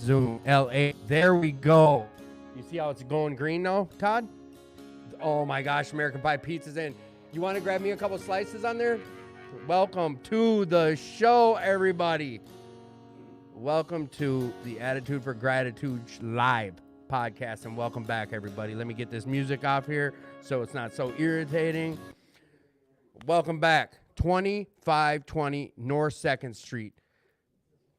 Zoom. LA. There we go. You see how it's going green now, Todd? Oh my gosh, American Pie Pizza's in. You want to grab me a couple slices on there? Welcome to the show, everybody. Welcome to the Attitude for Gratitude live podcast, and welcome back, everybody. Let me get this music off here so it's not so irritating. Welcome back. 2520 North 2nd Street.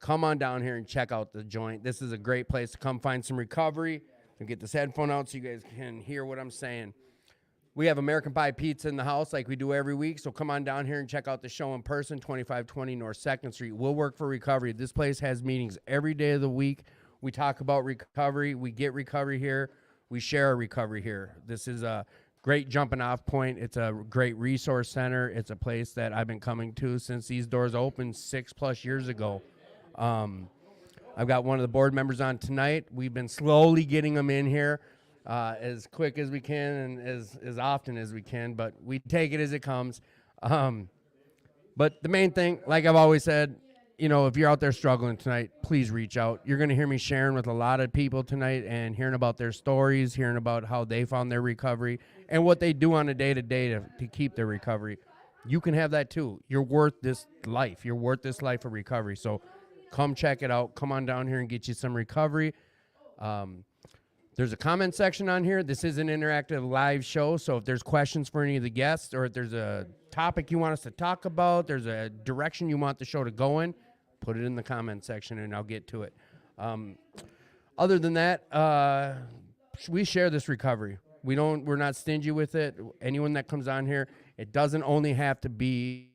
Come on down here and check out the joint. This is a great place to come find some recovery and get this headphone out so you guys can hear what I'm saying. We have American Pie Pizza in the house like we do every week, so come on down here and check out the show in person, 2520 North 2nd Street. We'll work for recovery. This place has meetings every day of the week. We talk about recovery. We get recovery here. We share our recovery here. This is a great jumping off point. It's a great resource center. It's a place that I've been coming to since these doors opened 6+ years ago. I've got one of the board members on tonight. We've been slowly getting them in here as quick as we can and as often as we can, but we take it as it comes. But the main thing, like I've always said, you know, if you're out there struggling tonight, please reach out. You're going to hear me sharing with a lot of people tonight and hearing about their stories, hearing about how they found their recovery and what they do on a day-to-day to keep their recovery. You can have that too. You're worth this life. You're worth this life of recovery. So come check it out. Come on down here and get you some recovery. There's a comment section on here. This is an interactive live show, so if there's questions for any of the guests or if there's a topic you want us to talk about, there's a direction you want the show to go in, put it in the comment section and I'll get to it. Other than that, we share this recovery. We're not stingy with it. Anyone that comes on here, it doesn't only have to be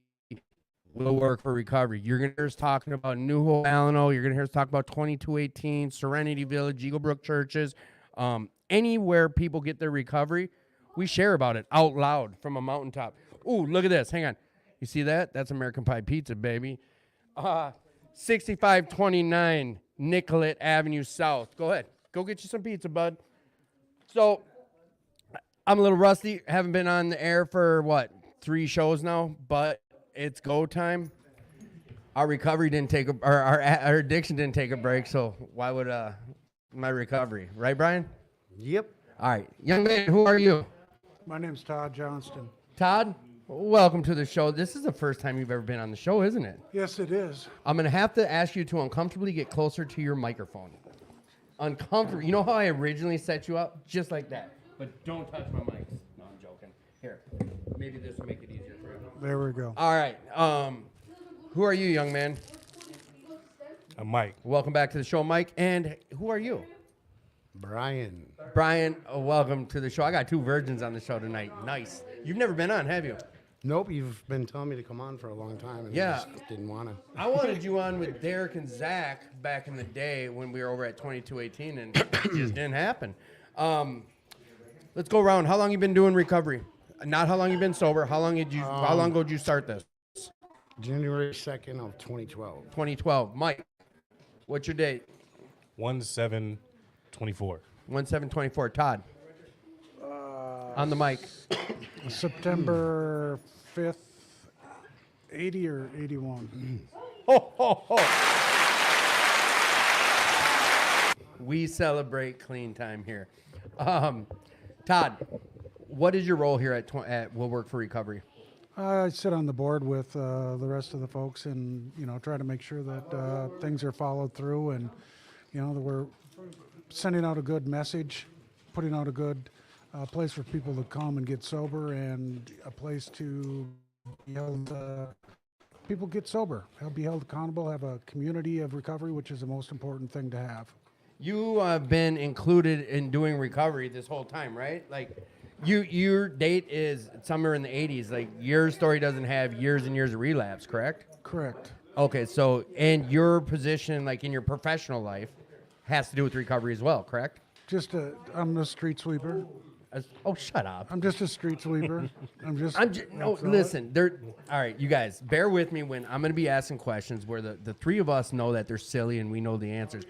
We'll Work for Recovery. You're going to hear us talking about New Hope, Alano. You're going to hear us talk about 2218, Serenity Village, Eagle Brook churches. Anywhere people get their recovery, we share about it out loud from a mountaintop. Ooh, look at this. Hang on. You see that? That's American Pie Pizza, baby. 6529 Nicollet Avenue South. Go ahead. Go get you some pizza, bud. So, I'm a little rusty. Haven't been on the air for, 3 shows now? But it's go time. Our recovery didn't take our addiction didn't take a break, so why would my recovery, right, Brian? Yep. All right, young man, who are you? My name's Todd Johnston. Todd, welcome to the show. This is the first time you've ever been on the show, isn't it? Yes, it is. I'm going to have to ask you to uncomfortably get closer to your microphone. Uncomfortable. You know how I originally set you up? Just like that. But don't touch my mics. No, I'm joking. Here, maybe this will make it easier for you. There we go. All right. Who are you, young man? I'm Mike. Welcome back to the show, Mike. And who are you? Brian. Brian, welcome to the show. I got 2 virgins on the show tonight. Nice. You've never been on, have you? Nope, you've been telling me to come on for a long time, and Yeah. I just didn't want to. I wanted you on with Derek and Zach back in the day when we were over at 2218, and it just didn't happen. Let's go around. How long you been doing recovery? Not how long you been sober. How long ago did you start this? January 2nd of 2012. 2012. Mike, what's your date? 1/7/24. 1/7/24. Todd, on the mic. September 5th, 80 or 81? Ho, ho, ho. We celebrate clean time here. Todd, what is your role here at We'll Work for Recovery? I sit on the board with the rest of the folks and, try to make sure that things are followed through and, that we're sending out a good message, putting out a good place for people to come and get sober and a place to be held, people get sober, be held accountable, have a community of recovery, which is the most important thing to have. You have been included in doing recovery this whole time, right? Like, your date is somewhere in the 80s. Like, your story doesn't have years and years of relapse, correct? Correct. Okay, so, and your position, like, in your professional life has to do with recovery as well, correct? I'm a street sweeper. Oh, shut up. I'm just a street sweeper. Listen, all right, you guys, bear with me when I'm going to be asking questions where the 3 of us know that they're silly and we know the answers.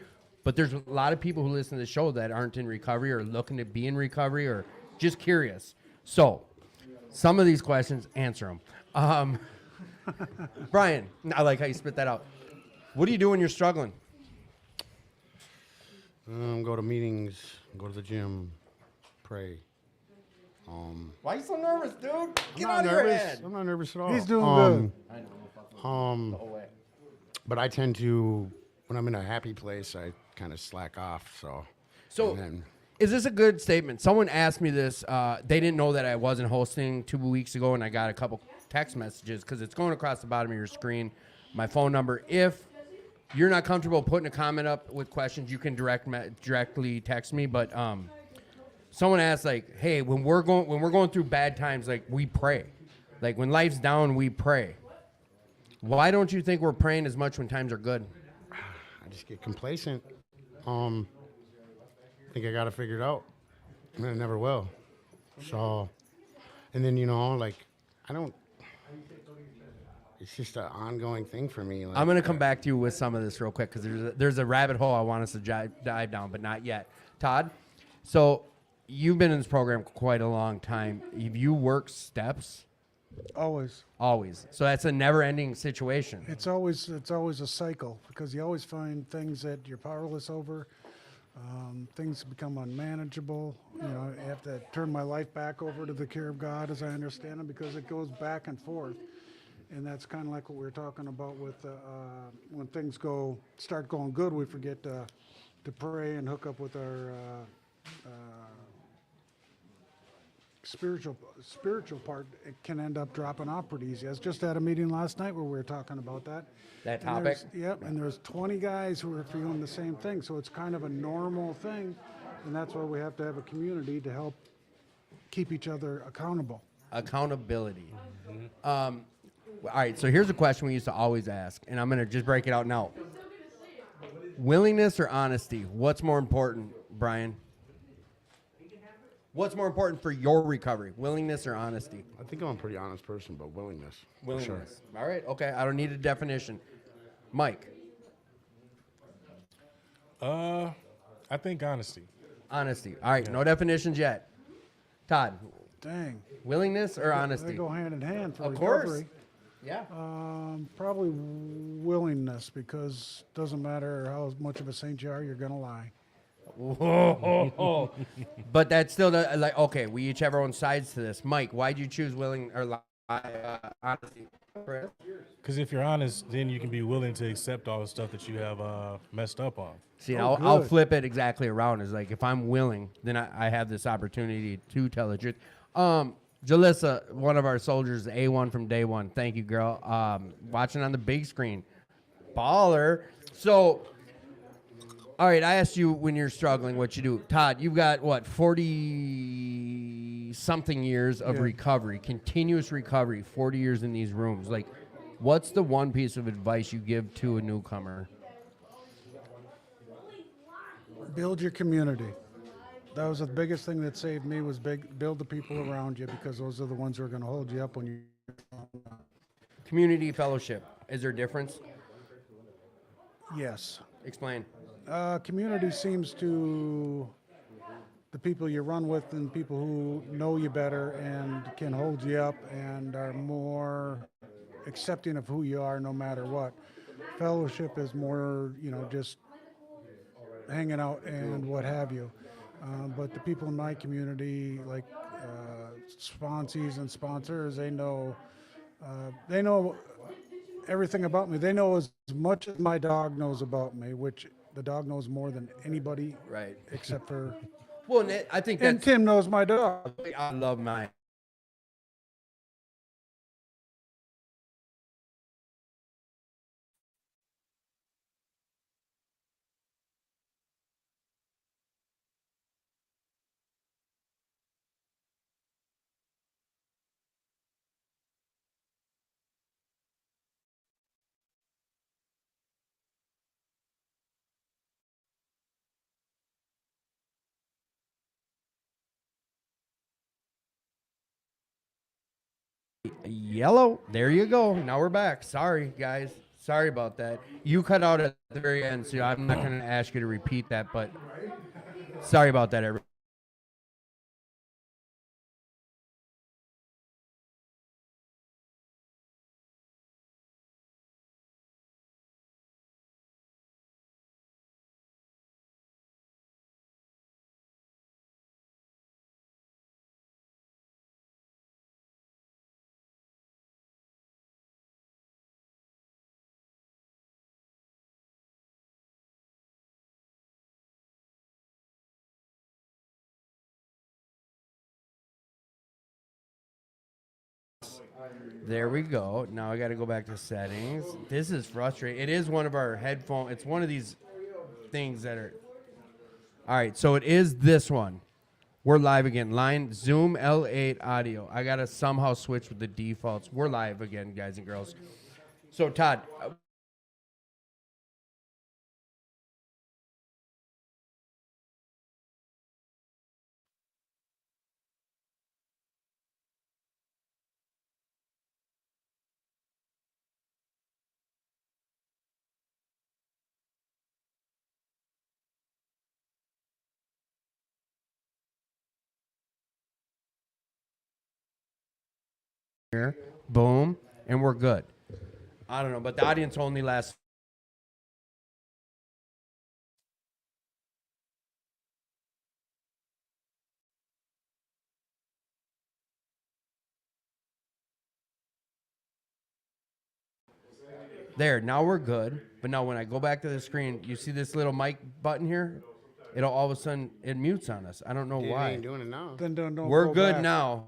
But there's a lot of people who listen to the show that aren't in recovery or looking to be in recovery or just curious. So, some of these questions, answer them. Brian, I like how you spit that out. What do you do when you're struggling? Go to meetings, go to the gym, pray. Why are you so nervous, dude? I'm Get not out of your nervous. head. I'm not nervous at all. He's doing good. But I tend to, when I'm in a happy place, I kind of slack off. So, and then, is this a good statement? Someone asked me this. They didn't know that I wasn't hosting 2 weeks ago, and I got a couple text messages because it's going across the bottom of your screen. My phone number. If you're not comfortable putting a comment up with questions, you can directly text me. But someone asked, like, hey, when we're going through bad times, like, we pray. Like, when life's down, we pray. Why don't you think we're praying as much when times are good? I just get complacent. I think I got it figured out, and I never will. So, and then, like, I don't, it's just an ongoing thing for me. Like, I'm going to come back to you with some of this real quick because there's a rabbit hole I want us to dive down, but not yet. Todd, so you've been in this program quite a long time. Have you worked steps? Always. Always. So that's a never-ending situation. It's always a cycle because you always find things that you're powerless over. Things become unmanageable. I have to turn my life back over to the care of God as I understand it because it goes back and forth. And that's kind of like what we were talking about with when things start going good, we forget to pray and hook up with our spiritual part. It can end up dropping off pretty easy. I was just at a meeting last night where we were talking about that. That And topic? and there's 20 guys who are feeling the same thing. So it's kind of a normal thing, and that's why we have to have a community to help keep each other accountable. Accountability. All right, so here's a question we used to always ask, and I'm going to just break it out now. Willingness or honesty? What's more important, Brian? What's more important for your recovery, willingness or honesty? I think I'm a pretty honest person, but willingness. for sure. Willingness. All right, okay, I don't need a definition. Mike, I think honesty. honesty. All right, no definitions yet. Todd, Dang. willingness or They honesty? go hand in hand for Of course. recovery. Yeah. Probably willingness because it doesn't matter how much of a saint you are, you're going to lie. Whoa. But that's still like, okay, we each have our own sides to this. Mike, why'd you choose willing or honesty? Chris? Because if you're honest, then you can be willing to accept all the stuff that you have messed up on. See, Oh, I'll good. flip it exactly around. It's like if I'm willing, then I have this opportunity to tell the truth. Jalissa, one of our soldiers, A1 from day one. Thank you, girl. Watching on the big screen. Baller. So, all right, I asked you when you're struggling what you do. Todd, you've got, 40-something years of Yeah. recovery, continuous recovery, 40 years in these rooms. Like, what's the one piece of advice you give to a newcomer? Build your community. That was the biggest thing that saved me was build the people around you because those are the ones who are going to hold you up when you. Community fellowship. Is there a difference? Yes. Explain. Community seems to the people you run with and people who know you better and can hold you up and are more accepting of who you are no matter what. Fellowship is more, just hanging out and what have you. But the people in my community, like sponsees and sponsors, they know everything about me. They know as much as my dog knows about me, which the dog knows more than anybody Right. except for. Well, I think And that's. Tim knows my dog. I love mine. Yellow. There you go. Now we're back. Sorry, guys. Sorry about that. You cut out at the very end, so I'm not going to ask you to repeat that, but sorry about that, everybody. There we go. Now I got to go back to settings. This is frustrating. It is one of our headphone. It's one of these things that are. All right, so it is this one. We're live again. Line Zoom L8 audio. I got to somehow switch with the defaults. We're live again, guys and girls. So, Todd. Here, boom, and we're good. I don't know, but the audience only lasts. There, now we're good. But now when I go back to the screen, you see this little mic button here? It'll all of a sudden, it mutes on us. I don't know Dude, why. ain't doing it now. Then don't We're go good back. now.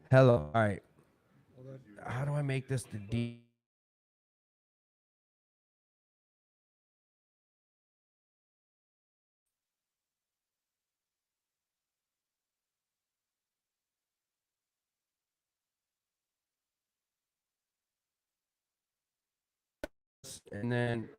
Hello. All right. How do I make this the D? And then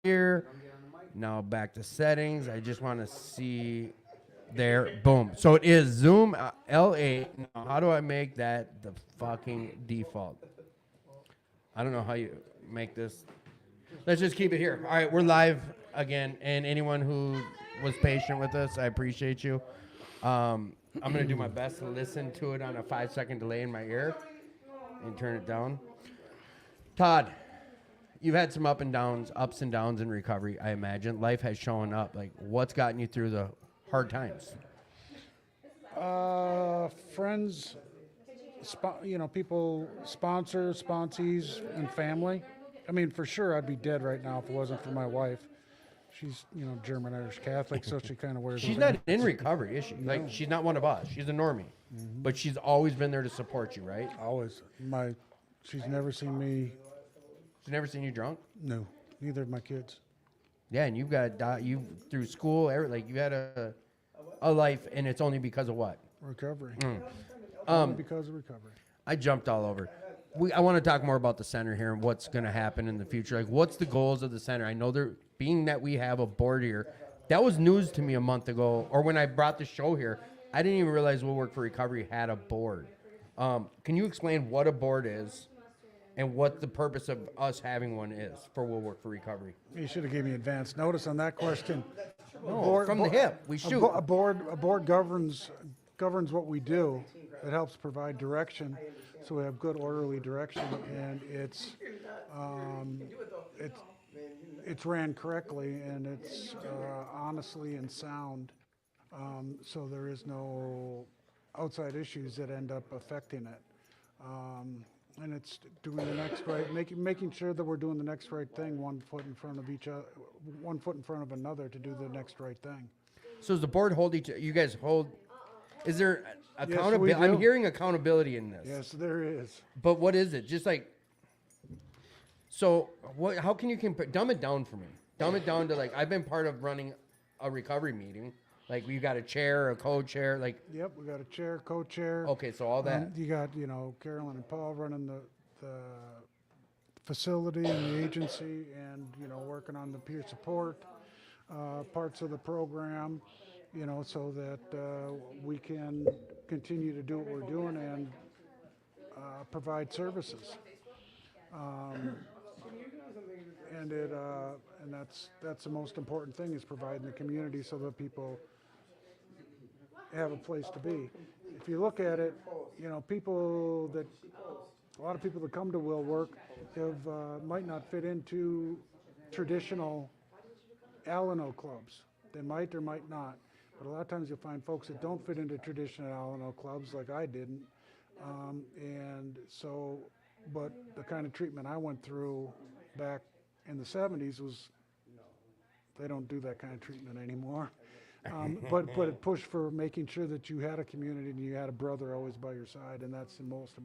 here. Now back to settings. I just want to see there. Boom. So it is Zoom L8. Now, how do I make that the fucking default? I don't know how you make this. Let's just keep it here. All right, we're live again. And anyone who was patient with us, I appreciate you. I'm going to do my best to listen to it on a 5-second delay in my ear and turn it down. Todd, you've had some ups and downs in recovery, I imagine. Life has shown up. Like, what's gotten you through the hard times? Friends, people, sponsors, sponsees, and family. I mean, for sure, I'd be dead right now if it wasn't for my wife. She's, German Irish Catholic, so she kind of wears. She's not in recovery, is she? Like, she's not one of us. She's a normie. But she's always been there to support you, right? Always. She's never seen me. She's never seen you drunk? No, neither of my kids. Yeah, and you've got, you through school, you've had a life, and it's only because of what? Recovery. Only because of recovery. I jumped all over. I want to talk more about the center here and what's going to happen in the future. Like, what's the goals of the center? I know being that we have a board here, that was news to me a month ago, or when I brought the show here. I didn't even realize We'll Work for Recovery had a board. Can you explain what a board is and what the purpose of us having one is for We'll Work for Recovery? You should have gave me advance notice on that question. No, from the hip. We shoot. A board governs what we do. It helps provide direction, so we have good orderly direction, and it's ran correctly, and it's honestly and sound. So there is no outside issues that end up affecting it. And it's doing the next right, making sure that we're doing the next right thing, one foot in front of each other, one foot in front of another to do the next right thing. So does the board hold you guys hold? Is there accountability? we do. I'm hearing accountability in this. Yes, there is. But what is it? Just like, so what? How can you compare? Dumb it down for me. Dumb it down to, like, I've been part of running a recovery meeting. Like you got a chair, a co-chair, like Yep, we got a chair, co-chair. okay, so all that. You got, Carolyn and Paul running the facility and the agency and, working on the peer support parts of the program, so that we can continue to do what we're doing and provide services. And that's the most important thing, is providing the community so that people have a place to be. If you look at it, a lot of people that come to Will Work might not fit into traditional Alano clubs. They might or might not. But a lot of times you'll find folks that don't fit into traditional Alano clubs, like I didn't. But the kind of treatment I went through back in the 70s was, they don't do that kind of treatment anymore. But it pushed for making sure that you had a community and you had a brother always by your side, and that's the most.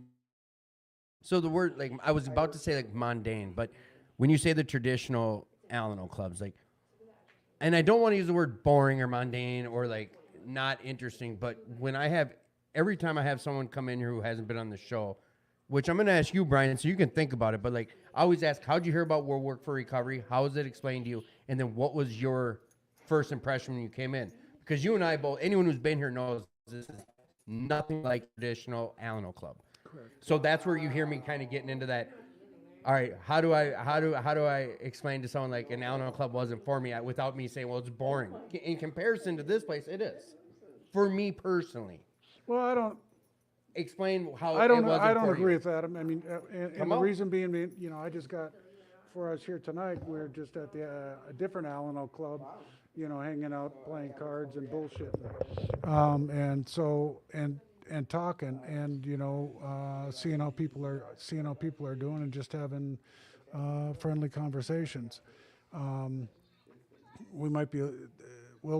So the word, like, I was about to say like mundane, but when you say the traditional Alano clubs, like, and I don't want to use the word boring or mundane or like not interesting, but every time I have someone come in here who hasn't been on the show, which I'm going to ask you, Brian, so you can think about it, but like, I always ask, how'd you hear about Will Work for Recovery? How was it explained to you? And then what was your first impression when you came in? Because you and I both, anyone who's been here knows this is nothing like traditional Alano club. Correct. So that's where you hear me kind of getting into that. All right, how do I explain to someone like an Alano club wasn't for me without me saying, well, it's boring. In comparison to this place, it is. For me personally. Well, Explain how I don't it wasn't I don't for agree you. with that. I mean, and the reason being, I just got, before I was here tonight, we were just at a different Alano club, hanging out, playing cards and bullshitting. And talking and, seeing how people are doing and just having friendly conversations. Will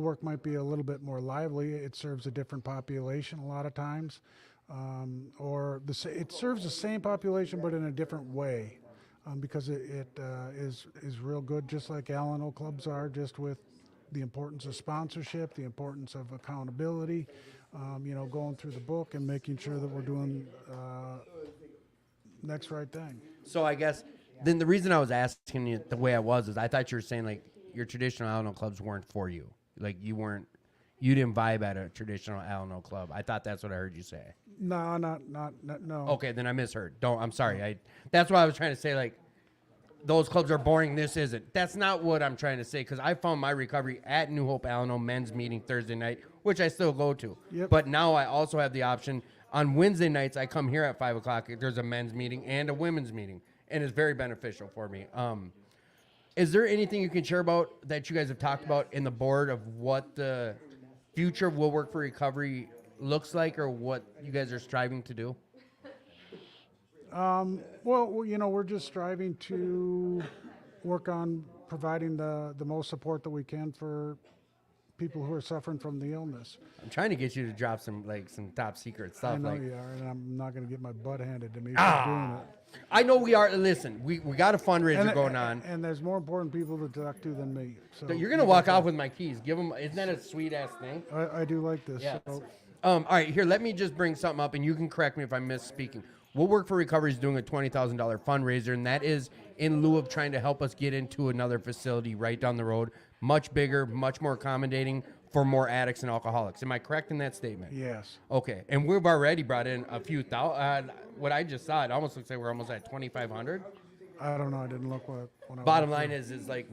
Work might be a little bit more lively. It serves a different population a lot of times. It serves the same population but in a different way, because it is real good, just like Alano clubs are, just with the importance of sponsorship, the importance of accountability, going through the book and making sure that we're doing next right thing. So I guess then the reason I was asking you the way I was is I thought you were saying like your traditional Alano clubs weren't for you. Like you didn't vibe at a traditional Alano club. I thought that's what I heard you say. No, not no. Okay, then I misheard. I'm sorry. That's why I was trying to say like those clubs are boring. This isn't. That's not what I'm trying to say, because I found my recovery at New Hope Alano men's meeting Thursday night, which I still go to. Yep. But now I also have the option on Wednesday nights. I come here at 5:00. There's a men's meeting and a women's meeting, and it's very beneficial for me. Is there anything you can share about that you guys have talked about in the board of what the future of Will Work for Recovery looks like, or what you guys are striving to do? Well, we're just striving to work on providing the most support that we can for people who are suffering from the illness. I'm trying to get you to drop some top secret stuff. I know like, you are, and I'm not going to get my butt handed to me for doing it. I know we are. Listen, we got a fundraiser going on. And there's more important people to talk to than me. So You're gonna walk off with my keys. Give them. Isn't that a sweet ass thing? I do like this. Yeah. So, All right, here. Let me just bring something up, and you can correct me if I'm misspeaking. Will Work for Recovery is doing a $20,000 fundraiser, and that is in lieu of trying to help us get into another facility right down the road, much bigger, much more accommodating for more addicts and alcoholics. Am I correct in that statement? yes. Okay, and we've already brought in a few thousand. What I just saw, it almost looks like we're almost at 2,500. I don't know. I didn't look when I Bottom went line through. is like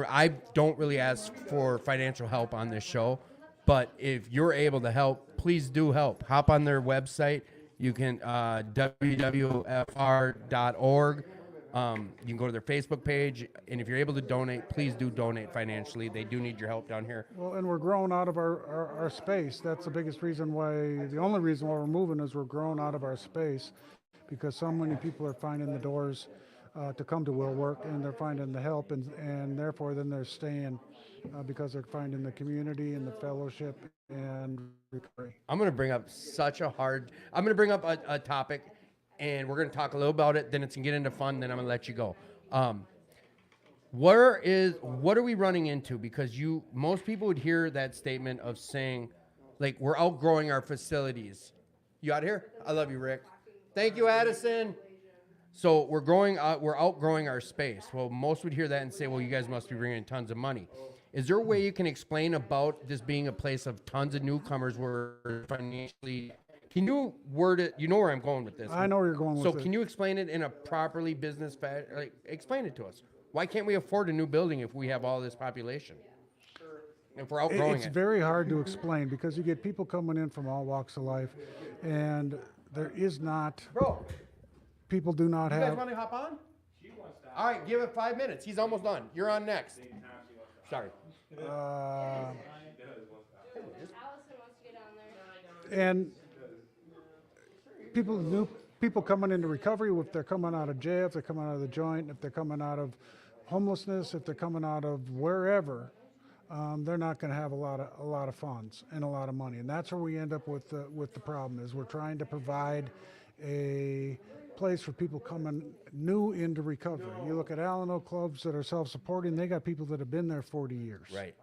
I don't really ask for financial help on this show, but if you're able to help, please do help. Hop on their website. You can www.fr.org. You can go to their Facebook page, and if you're able to donate, please do donate financially. They do need your help down here. Well, and we're growing out of our space. That's the biggest reason why, the only reason why we're moving is we're growing out of our space, because so many people are finding the doors to come to Will Work, and they're finding the help, and therefore then they're staying because they're finding the community and the fellowship and recovery. I'm going to bring up a topic, and we're going to talk a little about it, then it's going to get into fun, then I'm going to let you go. what are we running into? Because most people would hear that statement of saying, like, we're outgrowing our facilities. You out here? I love you, Rick. Thank you, Addison. So we're outgrowing our space. Well, most would hear that and say, well, you guys must be bringing in tons of money. Is there a way you can explain about this being a place of tons of newcomers where financially, can you word it? You know where I'm going with this. I know where you're going with So it. can you explain it in a properly business fashion? Like, explain it to us. Why can't we afford a new building if we have all this population? If we're outgrowing It's it. very hard to explain because you get people coming in from all walks of life, and there is not, Bro, people do not you guys have, want to hop on? All right, give it 5 minutes. He's almost done. You're on next. Sorry. uh, Allison wants to get on there. and people coming into recovery, if they're coming out of jail, if they're coming out of the joint, if they're coming out of homelessness, if they're coming out of wherever, they're not going to have a lot of funds and a lot of money, and that's where we end up with the problem. Is we're trying to provide a place for people coming new into recovery. You look at Alano clubs that are self-supporting; they got people that have been there 40 years. Right.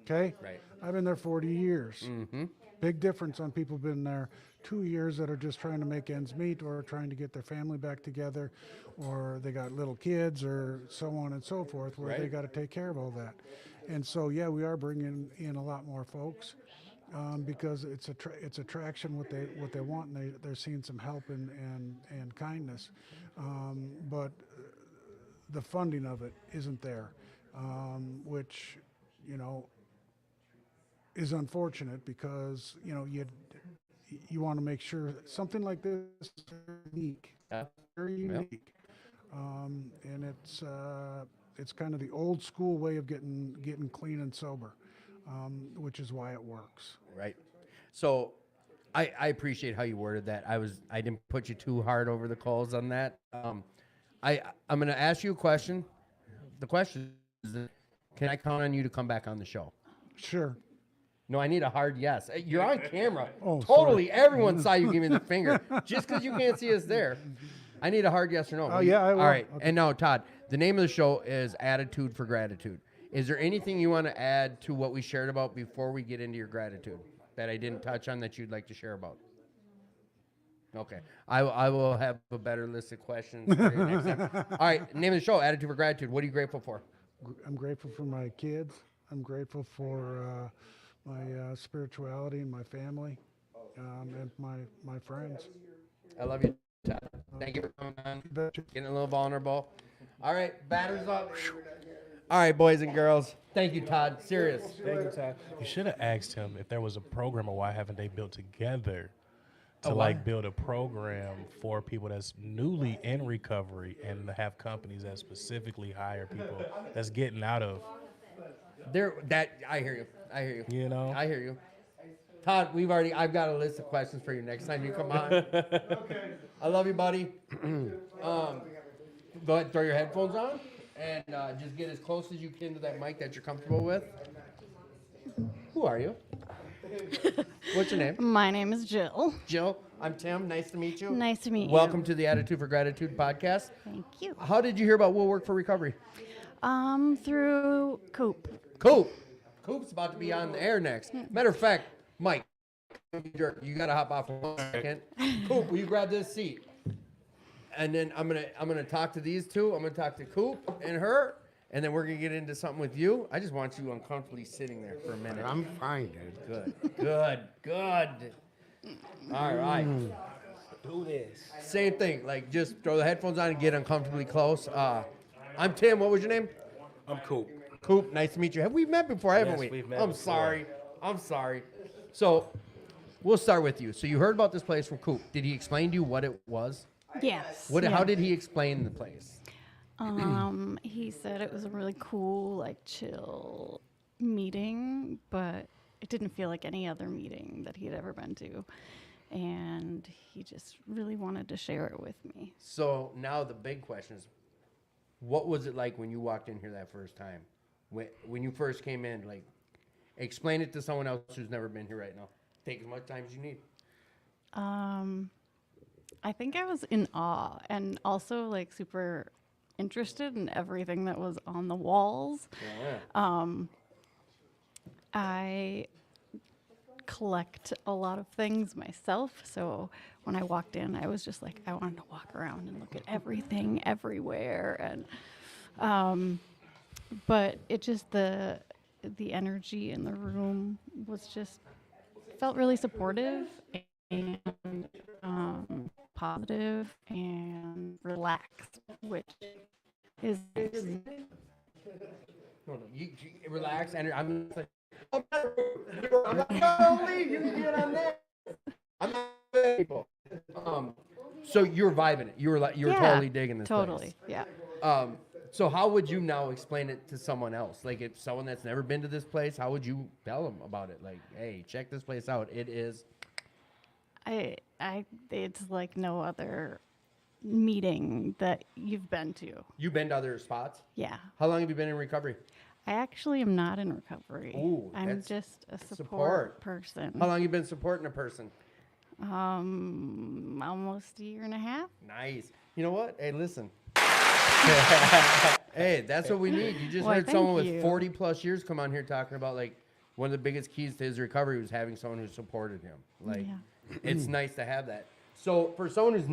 Okay. Right. I've been there 40 years. Mm-hmm. Big difference on people been there 2 years that are just trying to make ends meet or trying to get their family back together, or they got little kids or so on and so forth, where they Right. got to take care of all that. And so, yeah, we are bringing in a lot more folks because it's attraction what they want, and they're seeing some help and kindness, but the funding of it isn't there, which is unfortunate because you want to make sure something like this is unique, Yeah. very unique, and it's kind of the old school way of getting clean and sober, which is why it works. Right. So I appreciate how you worded that. I didn't put you too hard over the coals on that. I'm going to ask you a question. The question is, can I count on you to come back on the show? Sure. No, I need a hard yes. You're on camera. Oh, totally. Everyone saw you give me the finger. Just because you can't see us there. I need a hard yes or no. Oh, yeah, I will. All right. Okay. And now, Todd, the name of the show is Attitude for Gratitude. Is there anything you want to add to what we shared about before we get into your gratitude that I didn't touch on that you'd like to share about? Okay. I will have a better list of questions for you next time. All right. Name of the show, Attitude for Gratitude. What are you grateful for? I'm grateful for my kids. I'm grateful for my spirituality and my family, and my friends. I love you, Todd. Thank you for coming on. Betcha. Getting a little vulnerable. All right, batters up. All right, boys and girls. Thank you, Todd. Serious. Thank you, Todd. You should have asked him if there was a program or why haven't they built together to A like what? build a program for people that's newly in recovery and to have companies that specifically hire people that's getting out of, I hear you. I hear you. you know? I hear you. Todd, I've got a list of questions for you next time you come on. Okay. I love you, buddy. Go ahead, throw your headphones on and just get as close as you can to that mic that you're comfortable with. Who are you? What's your name? My name is Jill. Jill. I'm Tim. Nice to meet you. Nice to meet you. Welcome to the Attitude for Gratitude podcast. Thank you. How did you hear about Will Work for Recovery? Through Coop. Coop. Coop's about to be on the air next. Matter of fact, Mike, you gotta hop off for 1 second. Coop, will you grab this seat? And then I'm gonna talk to these two. I'm gonna talk to Coop and her, and then we're gonna get into something with you. I just want you uncomfortably sitting there for a minute. I'm fine, dude. Good. All right. Do this. Same thing. Like, just throw the headphones on and get uncomfortably close. I'm Tim. What was your name? I'm cool. Coop. Nice to meet you. Have we met before? Haven't Yes, we? we've met I'm before. sorry. So, we'll start with you. So you heard about this place from Coop. Did he explain to you what it was? Yes. How yeah. did he explain the place? He said it was a really cool, like, chill meeting, but it didn't feel like any other meeting that he had ever been to. And he just really wanted to share it with me. So now the big question is, what was it like when you walked in here that first time? When you first came in, like, explain it to someone else who's never been here right now. Take as much time as you need. I think I was in awe and also, like, super interested in everything that was on the walls. I collect a lot of things myself, so when I walked in, I was just like, I wanted to walk around and look at everything everywhere, and but it just the energy in the room was just felt really supportive and positive and relaxed, which is No, you relax, and I'm like, I'm not gonna leave. You can get on that. I'm not people. So you're vibing it. You were like, you were Yeah, totally digging this totally, place. yeah. So how would you now explain it to someone else? Like, if someone that's never been to this place, how would you tell them about it? Like, hey, check this place out. It is. It's like no other meeting that you've been to. You've been to other spots. Yeah. How long have you been in recovery? I actually am not in recovery. Ooh, I'm that's just a support. support person. How long you been supporting a person? Almost a year and a half. Nice. You know what? Hey, listen. Hey, that's what we need. You just Why, heard someone thank with you. 40 plus years come on here talking about like one of the biggest keys to his recovery was having someone who supported him. Like, Yeah. it's nice to have that. So for someone who's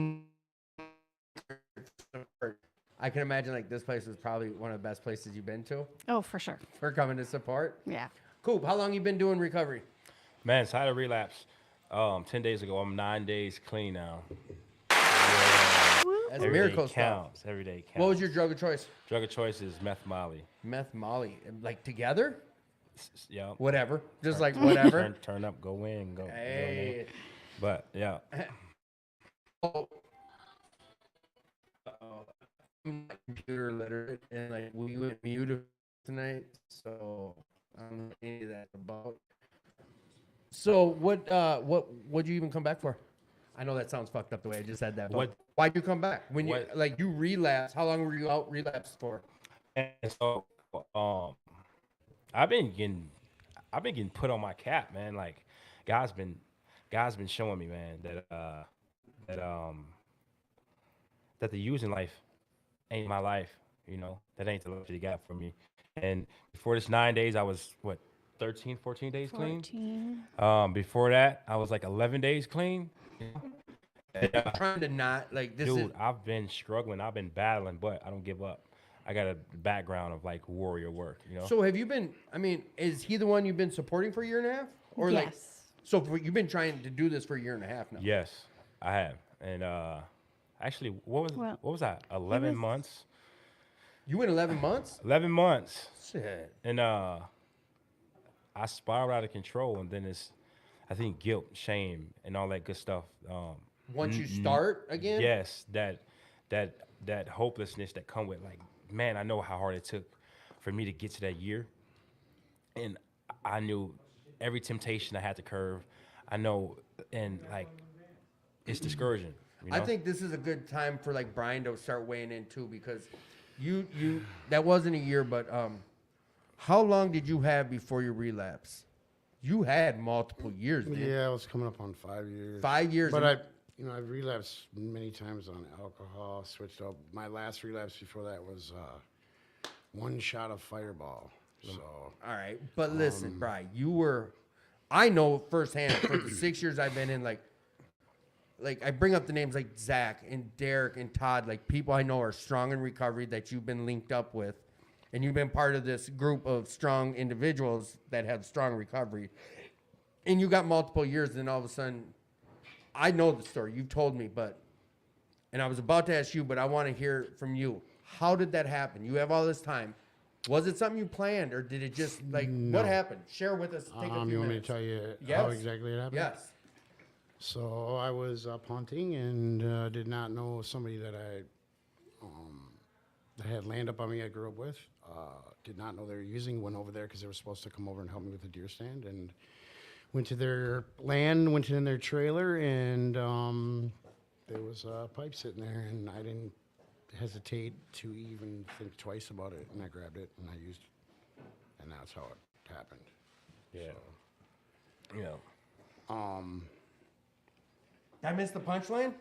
I can imagine like this place was probably one of the best places you've been to Oh, for sure. for coming to support. Yeah. Cool. How long you been doing recovery? Man, so I had a relapse 10 days ago. I'm 9 days clean now. That's Every miracle day stuff. counts. Every day counts. What was your drug of choice? drug of choice? Is meth Molly. Meth, Molly, like together? Yeah. Whatever. Just like whatever. Turn up, go in, go. Hey. But yeah. Oh. Uh-oh. I'm not computer literate and like we went mute tonight, so I don't know any of that about. So what'd you even come back for? I know that sounds fucked up the way I just said that. But What- why'd you come back? When you what- like you relapsed, how long were you out relapsed for? And so I've been getting put on my cap, man. Like God's been showing me, man, that the using life ain't my life, you know. That ain't the life that he got for me. And before this 9 days, I was 13, 14 days clean. 14. Before that, I was like 11 days clean. Trying to not like this Dude, is I've been struggling. I've been battling, but I don't give up. I got a background of like warrior work, you know. so have you been I mean, is he the one you've been supporting for a year and a half? Or like Yes. so you've been trying to do this for a year and a half now? Yes, I have. And actually, what was that? 11 was- months. You went 11 months? 11 months. Shit. And I spiraled out of control, and then it's, I think, guilt, shame, and all that good stuff. Once you start again? Yes, that hopelessness that come with like, man, I know how hard it took for me to get to that year, and I knew every temptation I had to curve. I know, and like, it's discouraging. You know? I think this is a good time for like Brian to start weighing in too, because you that wasn't a year, but how long did you have before your relapse? You had multiple years, dude. Yeah, I was coming up on 5 years. 5 years. But and- I've relapsed many times on alcohol. Switched up. My last relapse before that was one shot of Fireball. So all right, but listen, Brian, I know firsthand for the 6 years I've been in, like I bring up the names like Zach and Derek and Todd, like people I know are strong in recovery that you've been linked up with, and you've been part of this group of strong individuals that have strong recovery, and you got multiple years, and all of a sudden, I know the story, you've told me, and I was about to ask you, but I want to hear from you. How did that happen? You have all this time. Was it something you planned, or did it just like what happened? Share with us. Take a few you want me minutes. to tell you Yes. how exactly it happened? Yes. So I was up hunting and did not know somebody that that had land up on me I grew up with. Did not know they were using. Went over there because they were supposed to come over and help me with the deer stand, and went to their land, went in their trailer, and there was a pipe sitting there, and I didn't hesitate to even think twice about it, and I grabbed it and I used it, and that's how it happened. yeah, you know. Did I miss the punchline?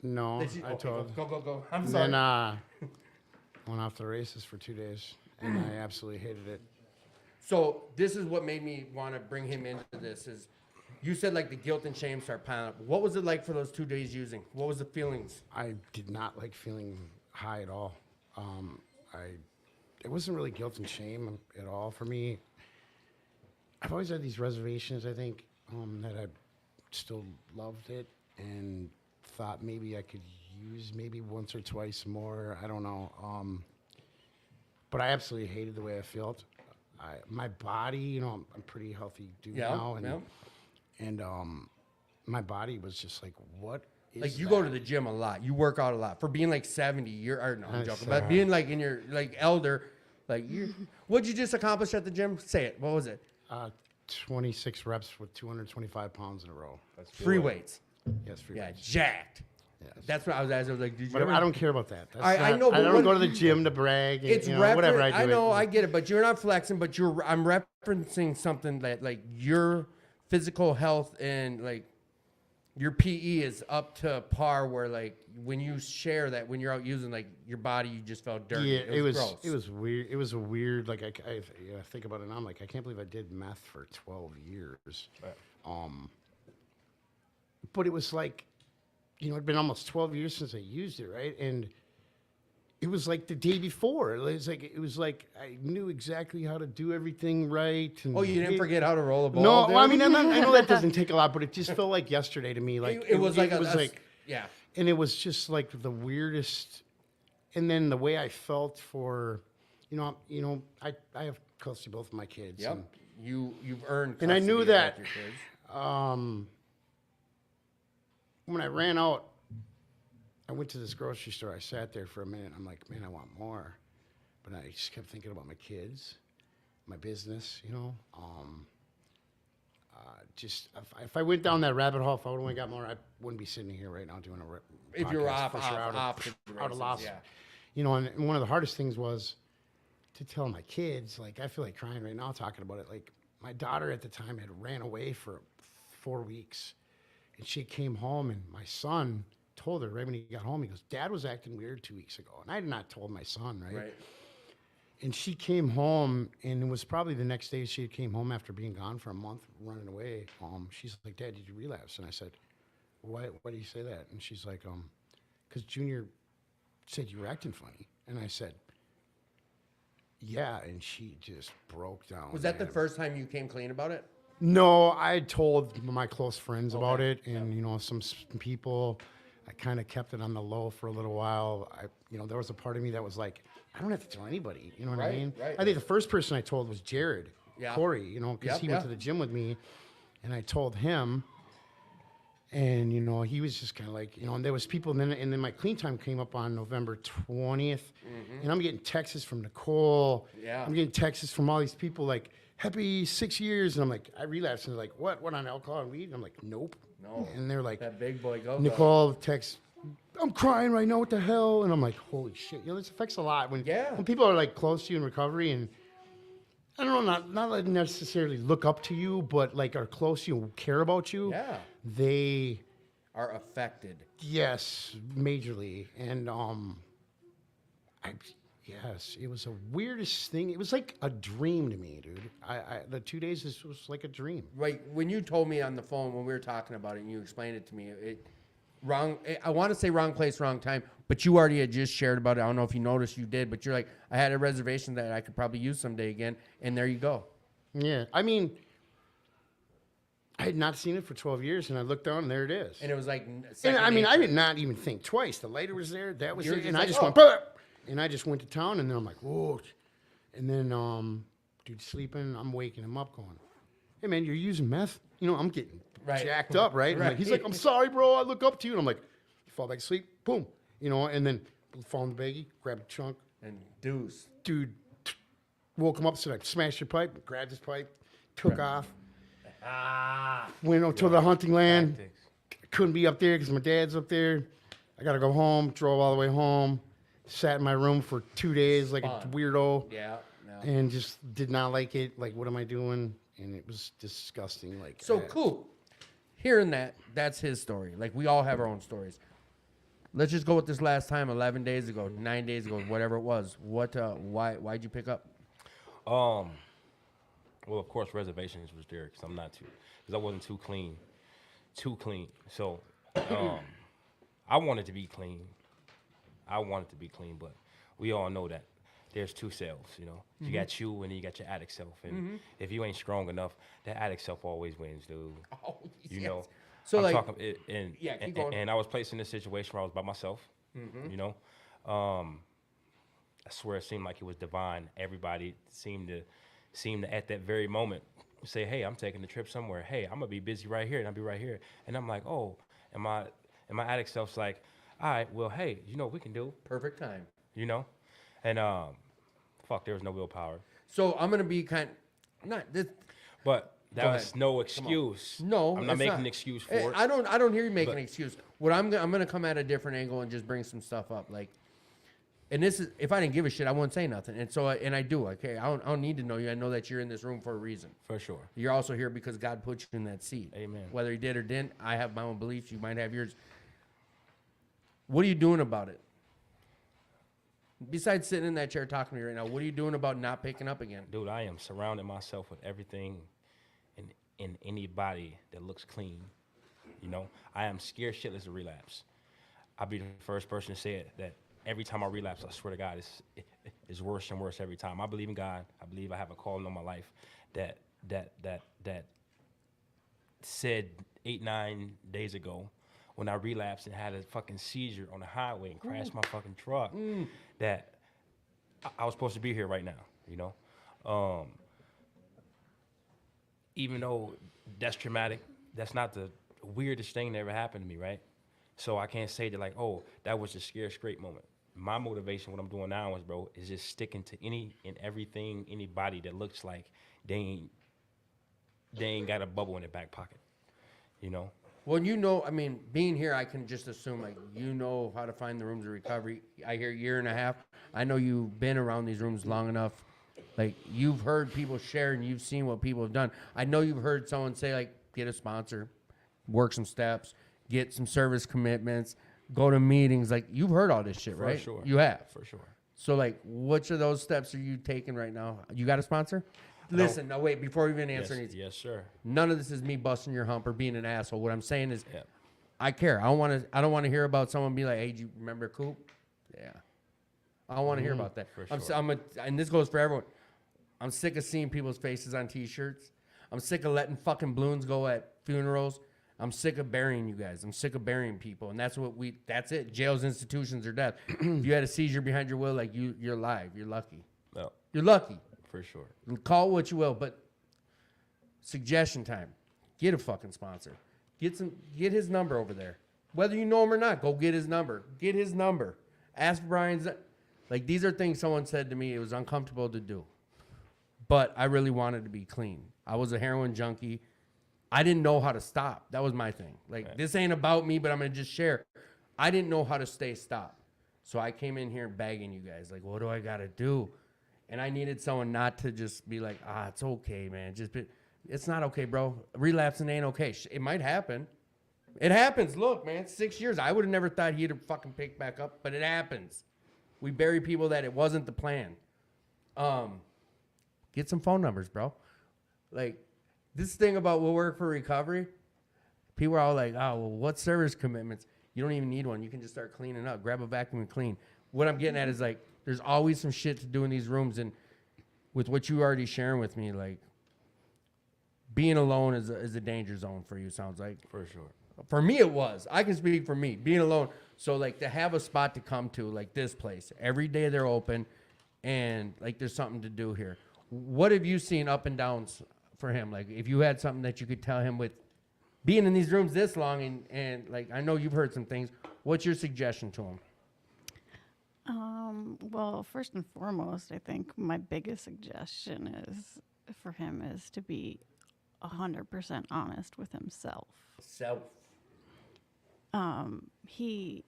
No, Did you- I okay, told. go. I'm And sorry. then Went off the races for 2 days, and I absolutely hated it. So this is what made me want to bring him into this. Is you said like the guilt and shame start piling up. What was it like for those 2 days using? What was the feelings? I did not like feeling high at all. It wasn't really guilt and shame at all for me. I've always had these reservations, I think, that I still loved it and thought maybe I could use maybe once or twice more. I don't know. But I absolutely hated the way I felt. My body, you know, I'm pretty healthy dude now. And my body was just like, what is Like you that? go to the gym a lot. You work out a lot. For being like 70, I'm That's joking. But being like in your like elder, like what'd you just accomplish at the gym? Say it. What was it? 26 reps with 225 pounds in a row. Free weights. Yes, free Yeah, weights. jacked. Yes. That's what I was asking. I was like, did you But ever? I don't care about that. That's I not- know, but I don't what- go to the gym to brag. And, It's you know, whatever I do. I know, it. I get it, but you're not flexing. But I'm referencing something that like your physical health and like your PE is up to par. Where like when you share that, when you're out using like your body, you just felt dirty. Yeah, it was. gross. It was weird. It was a weird. Like I think about it now. I'm like, I can't believe I did meth for 12 years. But it was like, you know, it'd been almost 12 years since I used it, right? And it was like the day before. It was like I knew exactly how to do everything right. And Oh, you didn't forget how to roll a ball? No, dude? well, I mean, I know that doesn't take a lot, but it just felt like yesterday to me. Like it was like yeah. And it was just like the weirdest. And then the way I felt for, you know, I have custody of both of my kids. Yep. You've earned. And I custody knew of that. both your kids. When I ran out, I went to this grocery store. I sat there for a minute. I'm like, man, I want more. But I just kept thinking about my kids, my business, you know. Just if I went down that rabbit hole, if I would have only got more, I wouldn't be sitting here right now doing a If you were podcast off, for sure. I would have lost. Yeah. You know, and one of the hardest things was to tell my kids, like, I feel like crying right now talking about it. Like, my daughter at the time had ran away for 4 weeks. And she came home, and my son told her right when he got home, he goes, Dad was acting weird 2 weeks ago. And I had not told my son, right? And she came home, and it was probably the next day she came home after being gone for a month, running away. She's like, Dad, did you relapse? And I said, why do you say that? And she's like, because Junior said you were acting funny. And I said, yeah. And she just broke down. Was that the man. first time you came clean about it? No, I had told my close friends about it, and you know, some people. I kind of kept it on the low for a little while. There was a part of me that was like, I don't have to tell anybody. You know what I Right, mean? right. I think the first person I told was Jared Corey. You know, because Yep, he went to the gym with me, and I told him. And you know, he was just kind of like, you know, and there was people, and then my clean time came up on November 20th, and I'm getting texts from Nicole. Yeah. I'm getting texts from all these people like, happy 6 years, and I'm like, I relapsed, and they're like, what on alcohol and weed? And I'm like, nope. No. And they're like, That big boy go. Nicole texts, I'm crying right now, what the hell? And I'm like, holy shit. You know, this affects a lot when people are like close to you in recovery, and I don't know, not like necessarily look up to you, but like are close to you and care about you. Yeah. They Are affected. yes, majorly. And yes, it was the weirdest thing. It was like a dream to me, dude. The 2 days was like a dream. Right. When you told me on the phone when we were talking about it and you explained it to me, I want to say wrong place, wrong time, but you already had just shared about it. I don't know if you noticed you did, but you're like, I had a reservation that I could probably use someday again. And there you go. Yeah. I mean, I had not seen it for 12 years, and I looked down, and there it is. And it was like, And I mean, I did not even think twice. The lighter was there, that was You're it, just and like, I just oh. went, "Bah!" And I just went to town, and then I'm like, whoa. And then, dude sleeping, I'm waking him up going, hey, man, you're using meth? You know, I'm getting jacked up, right? Right. Like, he's like, I'm sorry, bro. I look up to you. And I'm like, you fall back to sleep, boom. You know, and then fall in the baggie, grab a chunk. And deuce. Dude woke him up, said, I smashed your pipe, grabbed his pipe, took off. Went up to the hunting land. Couldn't be up there because my dad's up there. I got to go home, drove all the way home. Sat in my room for 2 days like a weirdo. Yeah. No. And just did not like it. Like, what am I doing? And it was disgusting. Like, So cool. Hearing that, that's his story. Like we all have our own stories. let's just go with this last time, 11 days ago, 9 days ago, whatever it was. Why'd you pick up? Well, of course, reservations was there because I wasn't too clean. So, I wanted to be clean. But we all know that there's two selves, you know. You got you and then you got your addict self. And if you ain't strong enough, that addict self always wins, dude. Oh, You yes. know. So I'm like, talking, and, yeah, keep and, going. and I was placed in a situation where I was by myself, you know. I swear it seemed like it was divine. Everybody seemed to at that very moment say, hey, I'm taking the trip somewhere. Hey, I'm gonna be busy right here and I'll be right here. And I'm like, oh, and my addict self's like, all right, well, hey, you know what we can do, perfect time. you know? And fuck, there was no willpower. So I'm gonna be not this. But Go that was ahead. no excuse. No, I'm not it's making not. an excuse for Eh, it. I don't hear you making But- an excuse. What I'm gonna come at a different angle and just bring some stuff up. Like, and this is if I didn't give a shit, I wouldn't say nothing. And so I do. Okay, I don't need to know you. I know that you're in this room for a reason. For sure. You're also here because God put you in that seat. Amen. Whether he did or didn't, I have my own beliefs. You might have yours. What are you doing about it? Besides sitting in that chair talking to me right now, what are you doing about not picking up again? Dude, I am surrounding myself with everything and anybody that looks clean. You know, I am scared shitless of relapse. I'll be the first person to say it, that every time I relapse, I swear to God, it's worse and worse every time. I believe in God. I believe I have a calling on my life that said 8-9 days ago when I relapsed and had a fucking seizure on the highway and crashed my fucking truck that I was supposed to be here right now, you know? Even though that's traumatic, that's not the weirdest thing that ever happened to me, right? So I can't say that like, oh, that was a scare straight moment. My motivation, what I'm doing now is just sticking to any and everything, anybody that looks like they ain't got a bubble in their back pocket, you know? Well, you know, I mean, being here, I can just assume, like, you know how to find the rooms of recovery. I hear 1.5 years. I know you've been around these rooms long enough. Like, you've heard people share and you've seen what people have done. I know you've heard someone say, like, get a sponsor, work some steps, get some service commitments, go to meetings. Like, you've heard all this shit, right? sure. You have. For sure. So, like, which of those steps are you taking right now? You got a sponsor? Listen, no, wait, before we even answer anything. Yes, sir. None of this is me busting your hump or being an asshole. What I'm saying is, Yeah. I care. I don't want to hear about someone be like, "Hey, do you remember Coop?" Yeah, I don't want to hear about that. for I'm, sure. and this goes for everyone. I'm sick of seeing people's faces on T-shirts. I'm sick of letting fucking balloons go at funerals. I'm sick of burying you guys. I'm sick of burying people, and that's it. Jails, institutions, or death. If you had a seizure behind your will, like you're alive. You're lucky. No, You're lucky. for sure. Call what you will, but suggestion time. Get a fucking sponsor. Get his number over there. Whether you know him or not, go get his number. Get his number. Ask Brian's. Like, these are things someone said to me. It was uncomfortable to do. But I really wanted to be clean. I was a heroin junkie. I didn't know how to stop. That was my thing. Like, Right. This ain't about me, but I'm going to just share. I didn't know how to stay stopped. So I came in here begging you guys, like, what do I got to do? And I needed someone not to just be like, it's okay, man. It's not okay, bro. Relapsing ain't okay. It might happen. It happens. Look, man, 6 years. I would have never thought he'd have fucking picked back up, but it happens. We bury people that it wasn't the plan. Get some phone numbers, bro. Like, this thing about we'll work for recovery, people are all like, oh, well, what service commitments? You don't even need one. You can just start cleaning up. Grab a vacuum and clean. What I'm getting at is, like, there's always some shit to do in these rooms. And with what you already sharing with me, like, being alone is a danger zone for you, sounds like. For sure. For me, it was. I can speak for me, being alone. So, like, to have a spot to come to, like this place, every day they're open, and, like, there's something to do here. What have you seen up and downs for him? Like, if you had something that you could tell him with being in these rooms this long, and like, I know you've heard some things. What's your suggestion to him? Well, first and foremost, I think my biggest suggestion is for him is to be 100% honest with himself. Self. He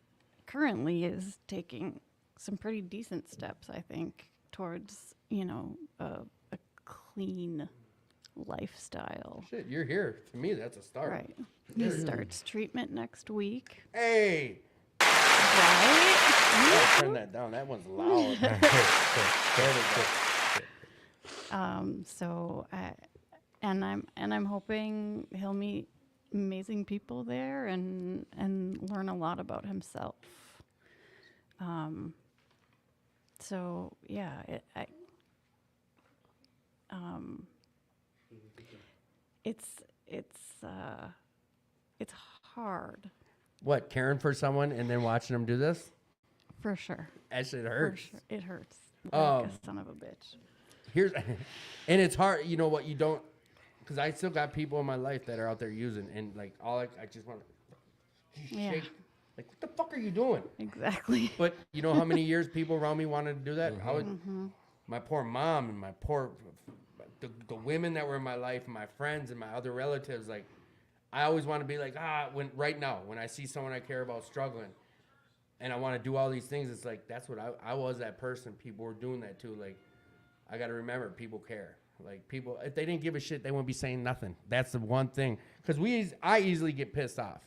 currently is taking some pretty decent steps, I think, towards, a clean lifestyle. Shit, you're here. To me, that's a start. Right. He starts treatment next week. Hey! Right? Yeah, turn that down. That one's loud. There we go. So, and I'm hoping he'll meet amazing people there and learn a lot about himself. So yeah, it's hard What, caring for someone and then watching them do this? for sure. That shit For hurts. sure. It hurts. Like Um, a son of a bitch. Here's, and it's hard. You know what? You don't, because I still got people in my life that are out there using, and like all I just want to Yeah. shake. Like, what the fuck are you doing? Exactly. But you know how many years people around me wanted to do that? I would, my poor mom and my poor, the women that were in my life and my friends and my other relatives. Like, I always want to be like, right now, when I see someone I care about struggling and I want to do all these things, it's like, that's what I was that person. People were doing that too. Like, I got to remember, people care. Like, people, if they didn't give a shit, they wouldn't be saying nothing. That's the one thing. Because I easily get pissed off.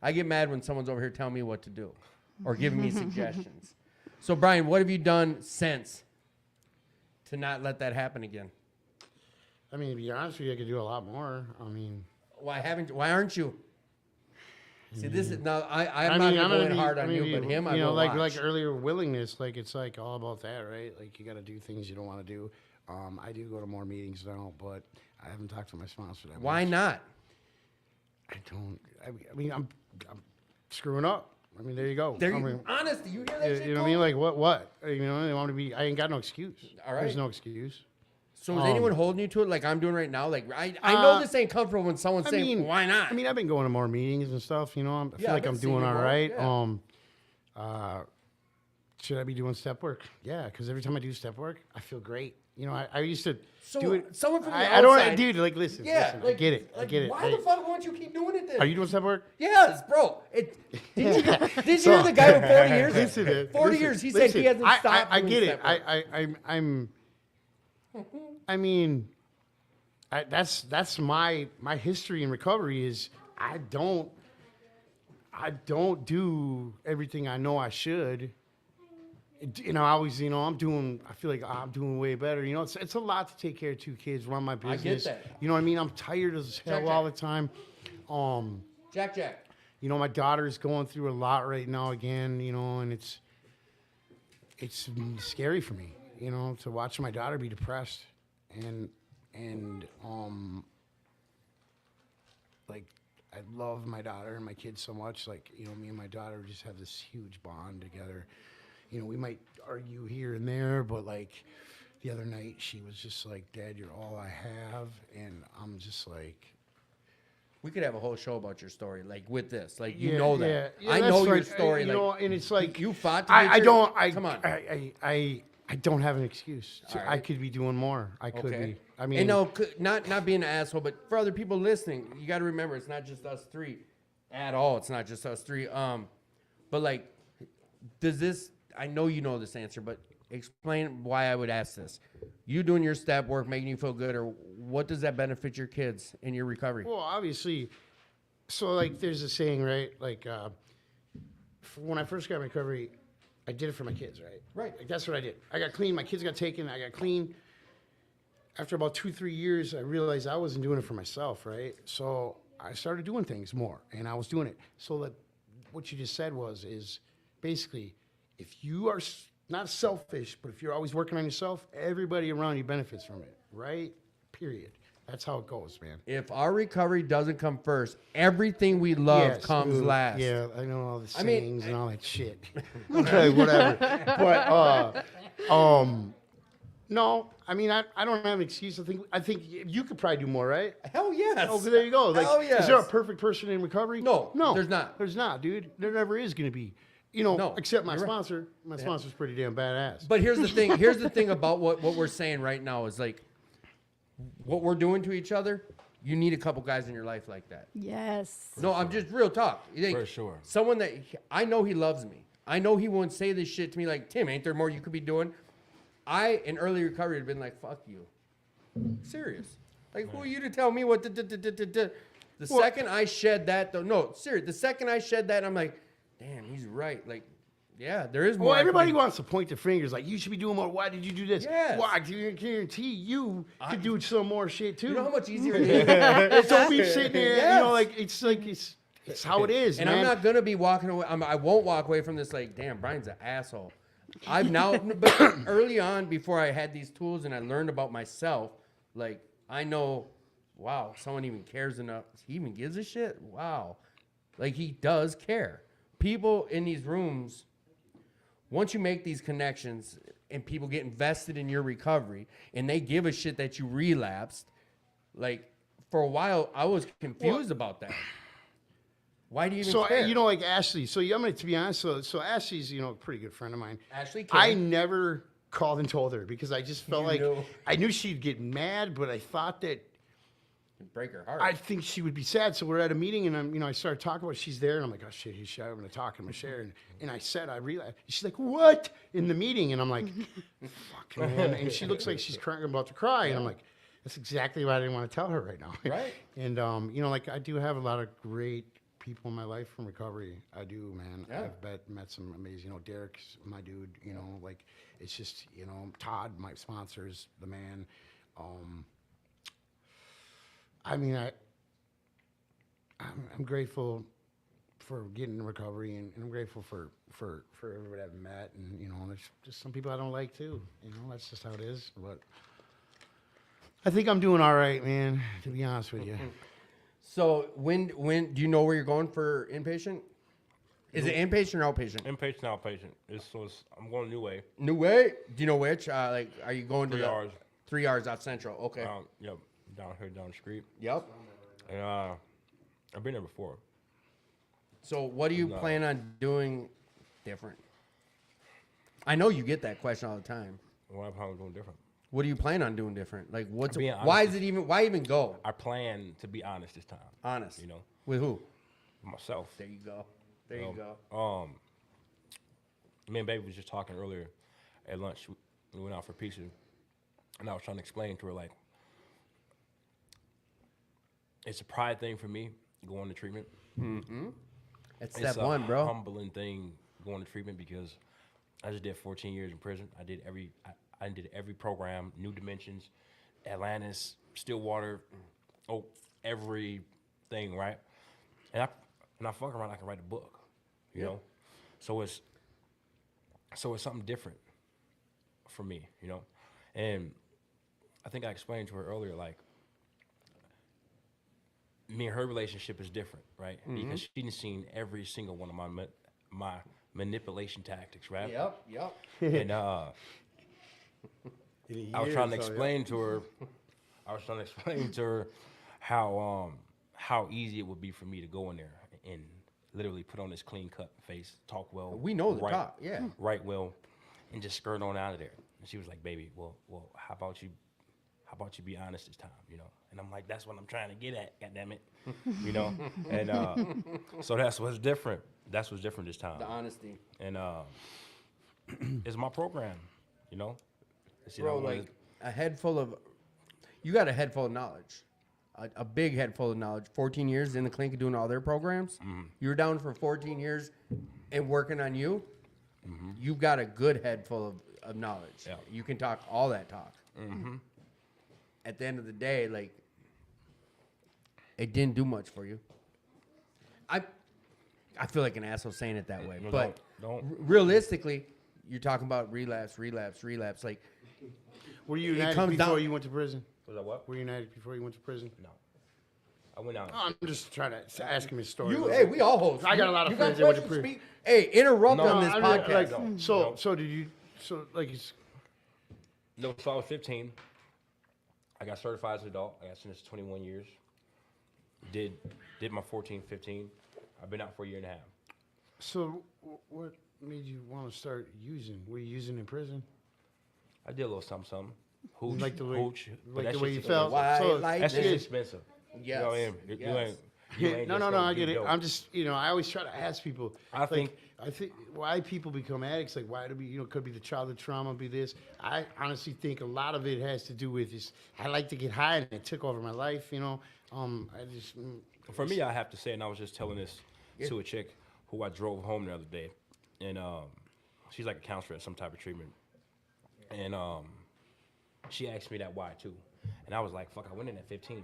I get mad when someone's over here telling me what to do or giving me suggestions. So, Brian, what have you done since to not let that happen again? I mean, to be honest with you, I could do a lot more. I mean, Why aren't you? See, this is now. I'm I not mean, gonna I'm go gonna in be- hard on I mean, you, but him, I you know, will like watch. earlier willingness, like it's like all about that, right? Like you got to do things you don't want to do. I do go to more meetings now, but I haven't talked to my sponsor that Why much. not? I don't. I mean, I'm screwing up. I mean, there you go. There I you, mean, honesty. You hear that shit? you know what I mean? Like what? You know, I want to be. I ain't got no excuse. All There's right. no excuse. So is anyone holding you to it like I'm doing right now? Like I know this ain't comfortable when someone's saying, "Why not?" I mean, I've been going to more meetings and stuff. You know, I Yeah, feel I've like been I'm seeing doing you all more, right. yeah. Should I be doing step work? Yeah, because every time I do step work, I feel great. You know, I used to So, do it. someone from the I don't. outside- Dude, like, listen. yeah, listen, I get it. I like, get it. Why the fuck won't you keep doing it then? Are you doing step work? Yes, bro. Did you hear the guy with 40 years? Listen, man, 40 listen, years. He said he hasn't I- stopped. I doing get it. step work. I mean, that's my history in recovery is I don't do everything I know I should. You know, I always, you know, I feel like I'm doing way better. You know, it's a lot to take care of 2 kids, run my I get business. that. You know what I mean? I'm tired as hell Jack. all the time. Jack. You know, my daughter's going through a lot right now again, you know, and it's scary for me, you know, to watch my daughter be depressed and like I love my daughter and my kids so much. Like, you know, me and my daughter just have this huge bond together. You know, we might argue here and there, but like the other night she was just like, "Dad, you're all I have." And I'm just like, We could have a whole show about your story, like with this. Like you yeah, know that. yeah, I that's know your right. story. You like, know, and it's like you fought to I get your- don't. Come on. I don't have an excuse. All I right. could be doing more. I could Okay. be. I mean, and no, not being an asshole, but for other people listening, you got to remember it's not just us 3 at all. It's not just us 3. But like, does this? I know you know this answer, but explain why I would ask this. You doing your step work, making you feel good, or what does that benefit your kids in your recovery? well, obviously. So like, there's a saying, right? Like, when I first got in recovery, I did it for my kids, right? Right. Like that's what I did. I got clean. My kids got taken. I got clean. After about 2-3 years, I realized I wasn't doing it for myself, right? So I started doing things more, and I was doing it. So that what you just said is basically, if you are not selfish, but if you're always working on yourself, everybody around you benefits from it, right? Period. That's how it goes, man. If our recovery doesn't come first, everying we love Yes, comes ooh, last. Yeah, I know all the I mean, sayings and all that shit. Okay, whatever. But no, I mean I don't have an excuse. I think you could probably do more, right? Hell yes. Oh, there you go. Like, Hell yes. is there a perfect person in recovery? No, no, there's not. There's not, dude. There never is going to be. You know, No, except my you're right. sponsor. My sponsor's pretty damn badass. But here's the thing. Here's the thing about what we're saying right now is like what we're doing to each other. You need a couple guys in your life like that. Yes. No, I'm just real talk. You think For sure. Someone that I know he loves me. I know he won't say this shit to me like, Tim, ain't there more you could be doing? I, in early recovery, had been like, fuck you. Serious. Like, who are you to tell me what The second I shed that, though, no, serious. The second I shed that, I'm like, damn, he's right. Like, yeah, there is more. Well, I could everybody be- wants to point the fingers like you should be doing more. Why did you do this? Yes. Why? I guarantee you could do some more shit too. You know how much easier it is? Don't be sitting there. You Yes. know, like it's how it is, And man. I'm not gonna be walking away. I won't walk away from this like, damn, Brian's an asshole. I've now, but early on, before I had these tools and I learned about myself, like I know, wow, someone even cares enough. He even gives a shit. Wow, like he does care. People in these rooms, once you make these connections and people get invested in your recovery and they give a shit that you relapsed, like for a while I was confused about that. Why do you even So care? you know, like Ashley. So I'm gonna, to be honest. So Ashley's, you know, a pretty good friend of mine. Ashley I King. never called and told her because I just felt You like knew. I knew she'd get mad, but I thought that break her heart. I think she would be sad. So we're at a meeting, and I'm, you know, I started talking about it. She's there, and I'm like, oh shit, he's shy. I'm gonna talk. I'm gonna share. And I said, I realized. She's like, what? In the meeting, and I'm like, fuck, man. And she looks like she's crying, about to cry, and I'm like, that's exactly what I didn't want to tell her right now. Right. And you know, like I do have a lot of great people in my life from recovery. I do, man. Yeah. I've met some amazing. You know, Derek's my dude. You know, like it's just, you know, Todd, my sponsors, the man. I mean, I'm grateful for getting in recovery, and I'm grateful for everybody I've met, and you know, there's just some people I don't like too. You know, that's just how it is. But I think I'm doing all right, man. To be honest with you. So when do you know where you're going for inpatient? Is it inpatient or outpatient? Inpatient, outpatient. I'm going New Way. New Way. Do you know which? Like, are you going 3 to hours. 3 hours out Central? Okay. Yep, down here, down the street. Yep. And I've been there before. So what do you plan on doing different? I know you get that question all the time. What I'm probably doing different. What do you plan on doing different? Like, what's Being why honest. is it even? Why even go? I plan to be honest this time. Honest. You know, With who? myself. There you go. There you go. Me and Baby was just talking earlier at lunch. We went out for pizza, and I was trying to explain to her like, it's a pride thing for me going to treatment. That's It's step a one, bro. humbling thing going to treatment because I just did 14 years in prison. I did every program, New Dimensions, Atlantis, Stillwater, everything, right? And I fuck around, I can write a book, you know? So it's something different for me, you know? And I think I explained to her earlier, like, me and her relationship is different, right? Because she's seen every single one of my manipulation tactics, right? Yep. And I was trying to explain to her. How easy it would be for me to go in there and literally put on this clean cut face, talk well. We know the right, talk, yeah. Right well, and just skirt on out of there. And she was like, "Baby, well, how about you be honest this time, you know?" And I'm like, "That's what I'm trying to get at, goddammit." You know? And so that's what's different. That's what's different this time. The honesty. And it's my program, you know? It's, you Bro, know, like a head full of, you got a head full of knowledge, a big head full of knowledge. 14 years in the clinic doing all their programs. You were down for 14 years and working on you. You've got a good head full of knowledge. Yeah. You can talk all that talk. At the end of the day, like, it didn't do much for you. I feel like an asshole saying it that way, No, but don't. realistically, you're talking about relapse. Like, Were you It united comes before down- you went to prison? Was that what? Were you united before you went to prison? No. I went out. I'm just trying to ask him his story. hey, we all host. I got a lot of You got friends that went to questions, prison. speak. Hey, interrupt No, on this I mean, podcast. like, No, so did you? So like, it's No, so I was 15. I got certified as an adult. I got sentenced to 21 years. Did my 14, 15. I've been out for a year and a half. so. What made you want to start using? Were you using in prison? I did a little something. Hooch, Like the way, hooch. but like that the way you shit's felt. Why So, like That's just this? expensive. Yes. You know what I mean? You Yes. ain't. You ain't no, just no, gonna I get it. dope. I'm just, I always try to ask people. I think- why people become addicts. Like, why do we, could be the childhood trauma, be this. I honestly think a lot of it has to do with this. I like to get high, and it took over my life. I just. For me, I have to say, and I was just telling this to a chick who I drove home the other day, and she's like a counselor at some type of treatment, and she asked me that why too, and I was like, fuck, I went in at 15,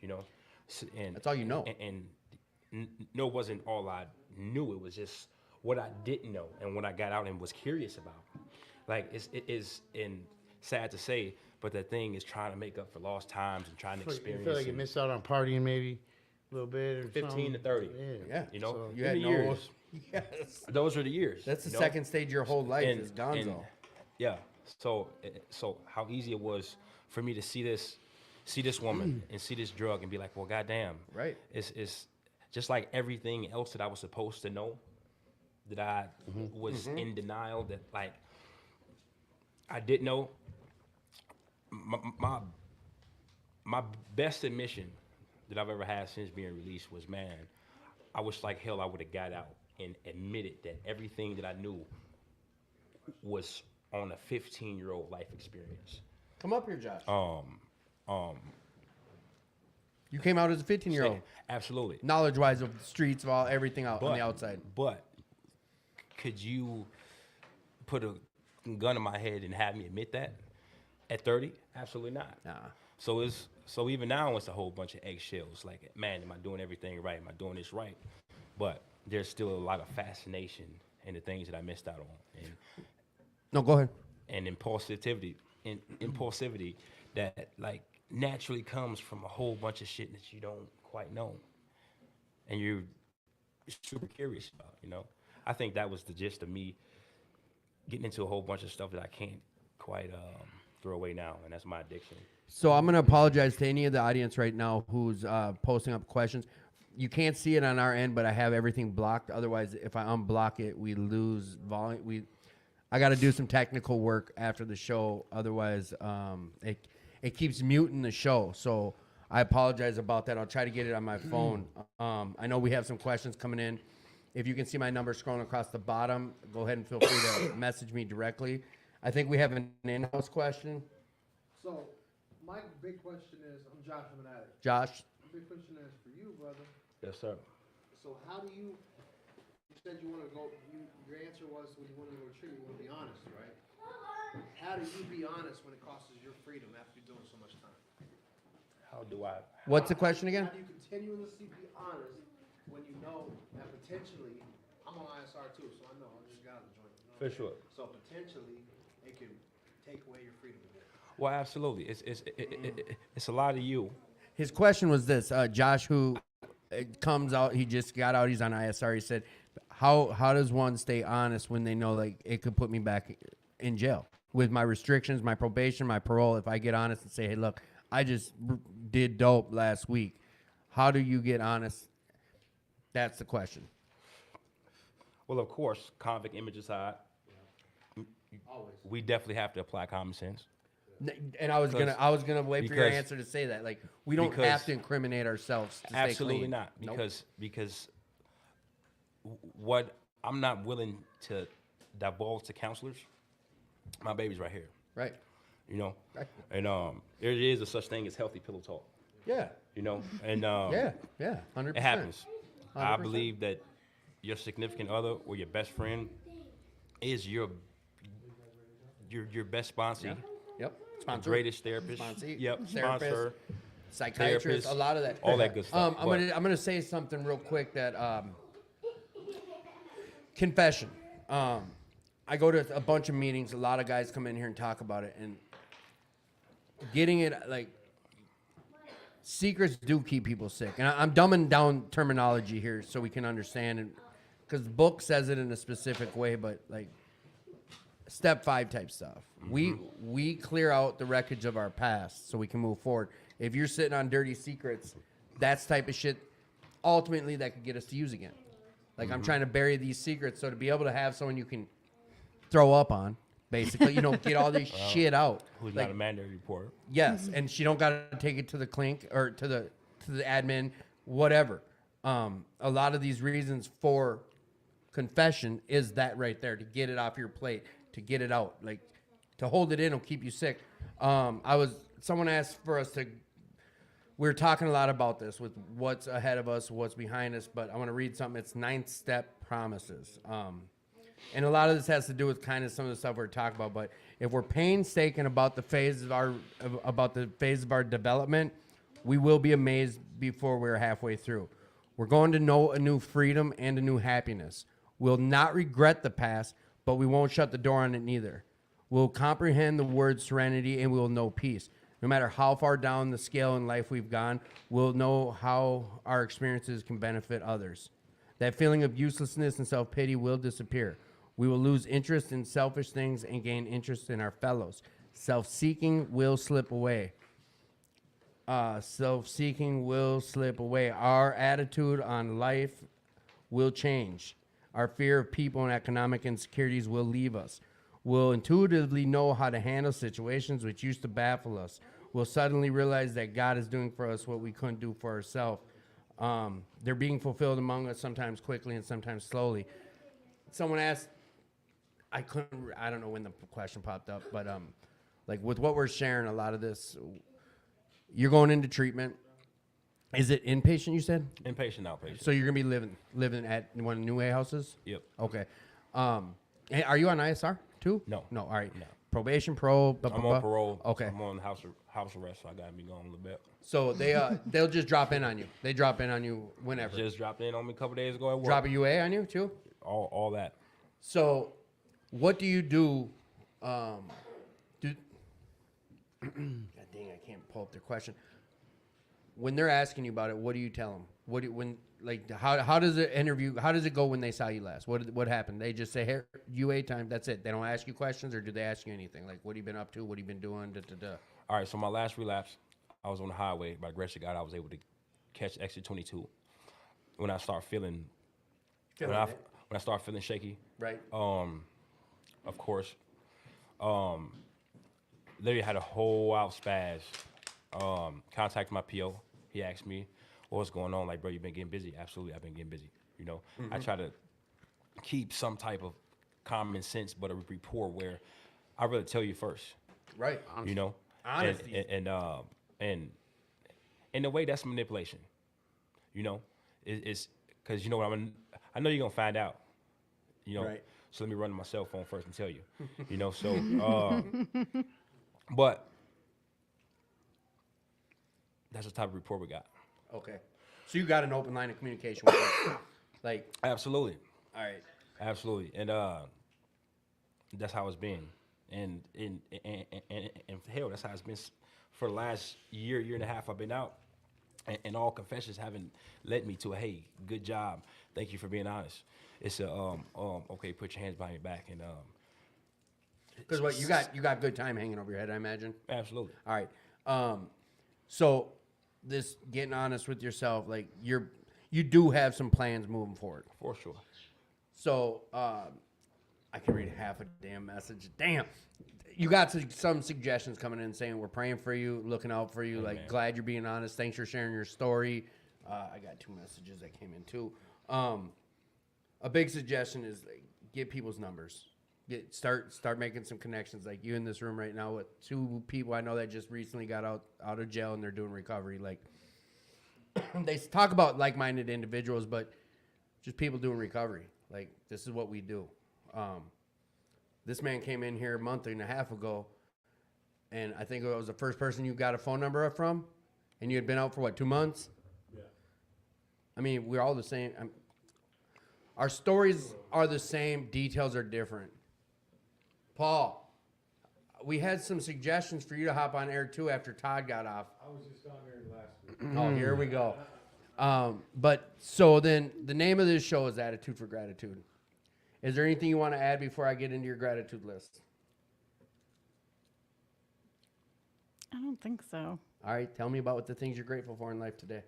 you know, and That's all you know. and no, it wasn't all I knew. It was just what I didn't know and what I got out and was curious about. Like it is, and sad to say, but that thing is trying to make up for lost times and trying to You experience. feel like you and missed out on partying maybe a little bit or 15 something? to 30. Yeah. You know, So You in had the no. years. Yes. Those are the years. That's the you know? second stage of your whole life is Gonzo. Yeah. So how easy it was for me to see this woman and see this drug and be like, well, goddamn. Right. It's just like everything else that I was supposed to know, that I was in denial, that like I didn't know. My best admission that I've ever had since being released was, man, I wish like hell I would have got out and admitted that everything that I knew was on a 15-year-old life experience. Come up here, Josh. You came out as a 15-year-old. Absolutely. Knowledge-wise of the streets, of all everything out on the outside. But could you put a gun in my head and have me admit that at 30? Absolutely not. Nah. So even now it's a whole bunch of eggshells. Like, man, am I doing everything right? Am I doing this right? But there's still a lot of fascination in the things that I missed out on, No, go ahead. and impulsivity that like naturally comes from a whole bunch of shit that you don't quite know, and you're super curious about. You know, I think that was the gist of me getting into a whole bunch of stuff that I can't quite throw away now, and that's my addiction. So I'm going to apologize to any of the audience right now who's posting up questions. You can't see it on our end, but I have everything blocked. Otherwise, if I unblock it, we lose volume. I got to do some technical work after the show. Otherwise, it keeps muting the show. So I apologize about that. I'll try to get it on my phone. I know we have some questions coming in. If you can see my number scrolling across the bottom, go ahead and feel free to message me directly. I think we have an in-house question. So, my big question is, I'm Josh, I'm an addict. Josh? My big question is for you, brother. Yes, sir. So how do you said you want to go, your answer was when you wanted to go to treatment, you want to be honest, right? How do you be honest when it costs your freedom after you're doing so much time? How do I? What's the question again? How do you continuously be honest when you know that potentially, I'm on ISR too, so I know, I just got out of the joint. You know what For I'm saying? sure. So potentially, it can take away your freedom again. Well, absolutely. It's a lot of you. His question was this: Josh, who comes out, he just got out, he's on ISR. He said, "How does one stay honest when they know like it could put me back in jail with my restrictions, my probation, my parole? If I get honest and say, hey, look, I just did dope last week. How do you get honest?" That's the question. Well, of course, convict image aside, we definitely have to apply common sense. And I was gonna wait for your because- answer to say that. Like, we don't because- have to incriminate ourselves to stay Absolutely clean. not, Nope. because what I'm not willing to divulge to counselors, my baby's right here, Right. you know, Right. and there is a such thing as healthy pillow talk, Yeah. you know, and Yeah. 100%. it happens. I 100%. believe that your significant other or your best friend is your best sponsor, Yep. the Sponsor. greatest therapist. Sponsee, Yep, therapist, sponsor. Psychiatrist, therapist, a lot of that. all that good stuff, I'm but- gonna say something real quick that confession. I go to a bunch of meetings. A lot of guys come in here and talk about it, and getting it like secrets do keep people sick. And I'm dumbing down terminology here so we can understand, and because the book says it in a specific way, but like step 5 type stuff. We clear out the wreckage of our past so we can move forward. If you're sitting on dirty secrets, that's type of shit ultimately that could get us to use again. Like I'm trying to bury these secrets so to be able to have someone you can throw up on, basically, get all this shit out. Who's Like, not a mandatory reporter. yes, and she don't got to take it to the clink or to the admin, whatever. A lot of these reasons for confession is that right there, to get it off your plate, to get it out, like to hold it in will keep you sick. Someone asked for us to. We were talking a lot about this with what's ahead of us, what's behind us, but I want to read something. It's 9th step promises. And a lot of this has to do with kind of some of the stuff we're talking about. But if we're painstaking about the phase of our development, we will be amazed before we're halfway through. We're going to know a new freedom and a new happiness. We'll not regret the past, but we won't shut the door on it neither. We'll comprehend the word serenity, and we will know peace. No matter how far down the scale in life we've gone, we'll know how our experiences can benefit others. That feeling of uselessness and self-pity will disappear. We will lose interest in selfish things and gain interest in our fellows. Self-seeking will slip away. Self-seeking will slip away. Our attitude on life will change. Our fear of people and economic insecurities will leave us. We'll intuitively know how to handle situations which used to baffle us. We'll suddenly realize that God is doing for us what we couldn't do for ourselves. They're being fulfilled among us, sometimes quickly and sometimes slowly. Someone asked, I don't know when the question popped up, but like with what we're sharing, a lot of this, you're going into treatment. Is it inpatient, you said? Inpatient, outpatient. So you're going to be living at one of the new A houses? Yep. Okay. Hey, are you on ISR too? No. No, all right. No. Probation, parole? I'm on parole. Okay. I'm on house arrest, so I gotta be gone a little bit. So they'll just drop in on you. They drop in on you whenever. Just dropped in on me a couple days ago at work. Drop a UA on you too? All that. So what do you do? God dang, I can't pull up their question. When they're asking you about it, what do you tell them? How does it interview? How does it go when they saw you last? What happened? They just say, "Here, UA time." That's it. They don't ask you questions, or do they ask you anything? Like, what have you been up to? What have you been doing? All right. So my last relapse, I was on the highway. By the grace of God, I was able to catch exit 22. When I start feeling when I start feeling shaky, right? Of course, literally had a whole out spaz. Contacted my PO. He asked me, what's going on? Like, bro, you been getting busy? Absolutely, I've been getting busy. You know, I try to keep some type of common sense, but a rapport where I really tell you first. Right. You know, Honesty. And in a way, that's manipulation. You know, it's because you know what I know you're gonna find out. You know, right. So let me run to my cell phone first and tell you. You know, so but that's the type of rapport we got. Okay. So you got an open line of communication with them. Like, Absolutely. all right. Absolutely. And that's how it's been. And hell, that's how it's been for the last year and a half I've been out. And all confessions haven't led me to a, hey, good job. Thank you for being honest. It's a okay, put your hands behind your back and Because what you got good time hanging over your head, I imagine. absolutely. All right. So this getting honest with yourself, like you do have some plans moving forward. For sure. So I can read half a damn message. Damn. You got some suggestions coming in saying we're praying for you, looking out for you. Amen. Like, glad you're being honest. Thanks for sharing your story. I got 2 messages that came in too. A big suggestion is like, get people's numbers. Start making some connections. Like you in this room right now with 2 people I know that just recently got out of jail and they're doing recovery. Like they talk about like-minded individuals, but just people doing recovery. Like this is what we do. This man came in here a month and a half ago, and I think it was the first person you got a phone number from, and you had been out for what, 2 months? Yeah. I mean, we're all the same. Our stories are the same. Details are different. Paul, we had some suggestions for you to hop on air too after Todd got off. I was just on there last week. Oh, here we go. But so then the name of this show is Attitude for Gratitude. Is there anything you want to add before I get into your gratitude list? I don't think so. All right, tell me about what the things you're grateful for in life today.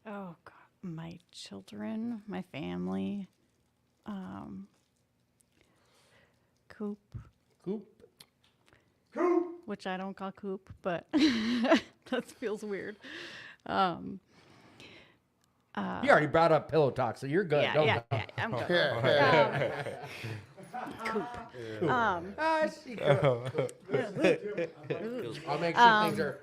Oh God, my children, my family, Coop, which I don't call Coop, but that feels weird. You already brought up pillow talk, so you're good. Yeah, I'm good. Coop. I'll make sure things are.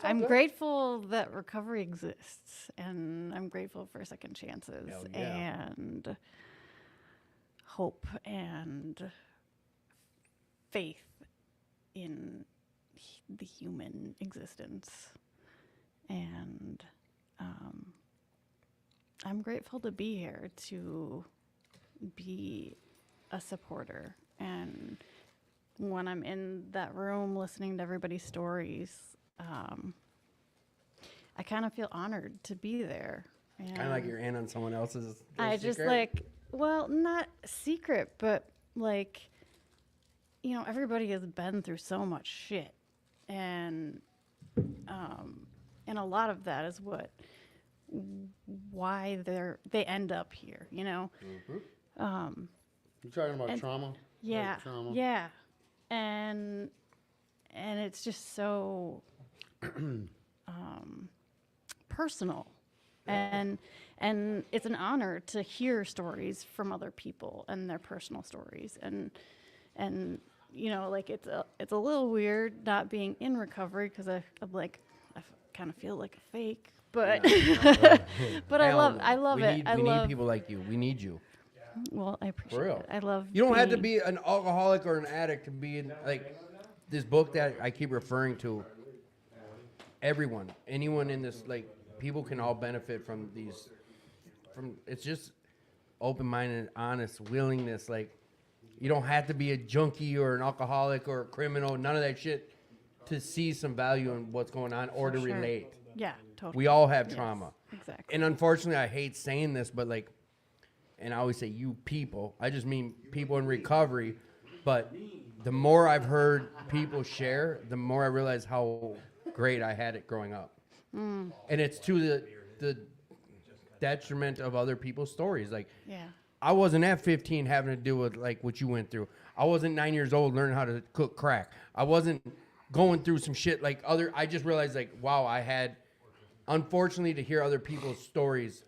I'm grateful that recovery exists, and I'm grateful for second chances Hell yeah. and hope and faith in the human existence. And I'm grateful to be here, to be a supporter. And when I'm in that room listening to everybody's stories, I kind of feel honored to be there. Kind of like you're in on someone else's. I just secret. like, well, not secret, but like, you know, everybody has been through so much shit, and a lot of that is why they end up here, you know. You talking about And- trauma? Yeah, Like trauma? yeah, and it's just so personal, and it's an honor to hear stories from other people and their personal stories, and you know, like it's a little weird not being in recovery because I'm like I kind of feel like a fake, but but I Hell love no. I love we it. Need, I we love need people like you. We need you. well, I appreciate real. it. I love You don't have to being- be an alcoholic or an addict to be in, like this book that I keep referring to. Everyone, anyone in this, like people can all benefit from these. From it's just open-minded, honest, willingness. Like you don't have to be a junkie or an alcoholic or a criminal. None of that shit to see some value in what's going on or to Sure. relate. Yeah, totally. We all have Yes, trauma. exactly. And unfortunately, I hate saying this, but like, and I always say you people, I just mean people in recovery. But the more I've heard people share, the more I realize how great I had it growing up. And it's to the detriment of other people's stories. Like, Yeah. I wasn't at 15 having to deal with like what you went through. I wasn't 9 years old learning how to cook crack. I wasn't going through some shit like I just realized like, wow, I had, unfortunately to hear other people's stories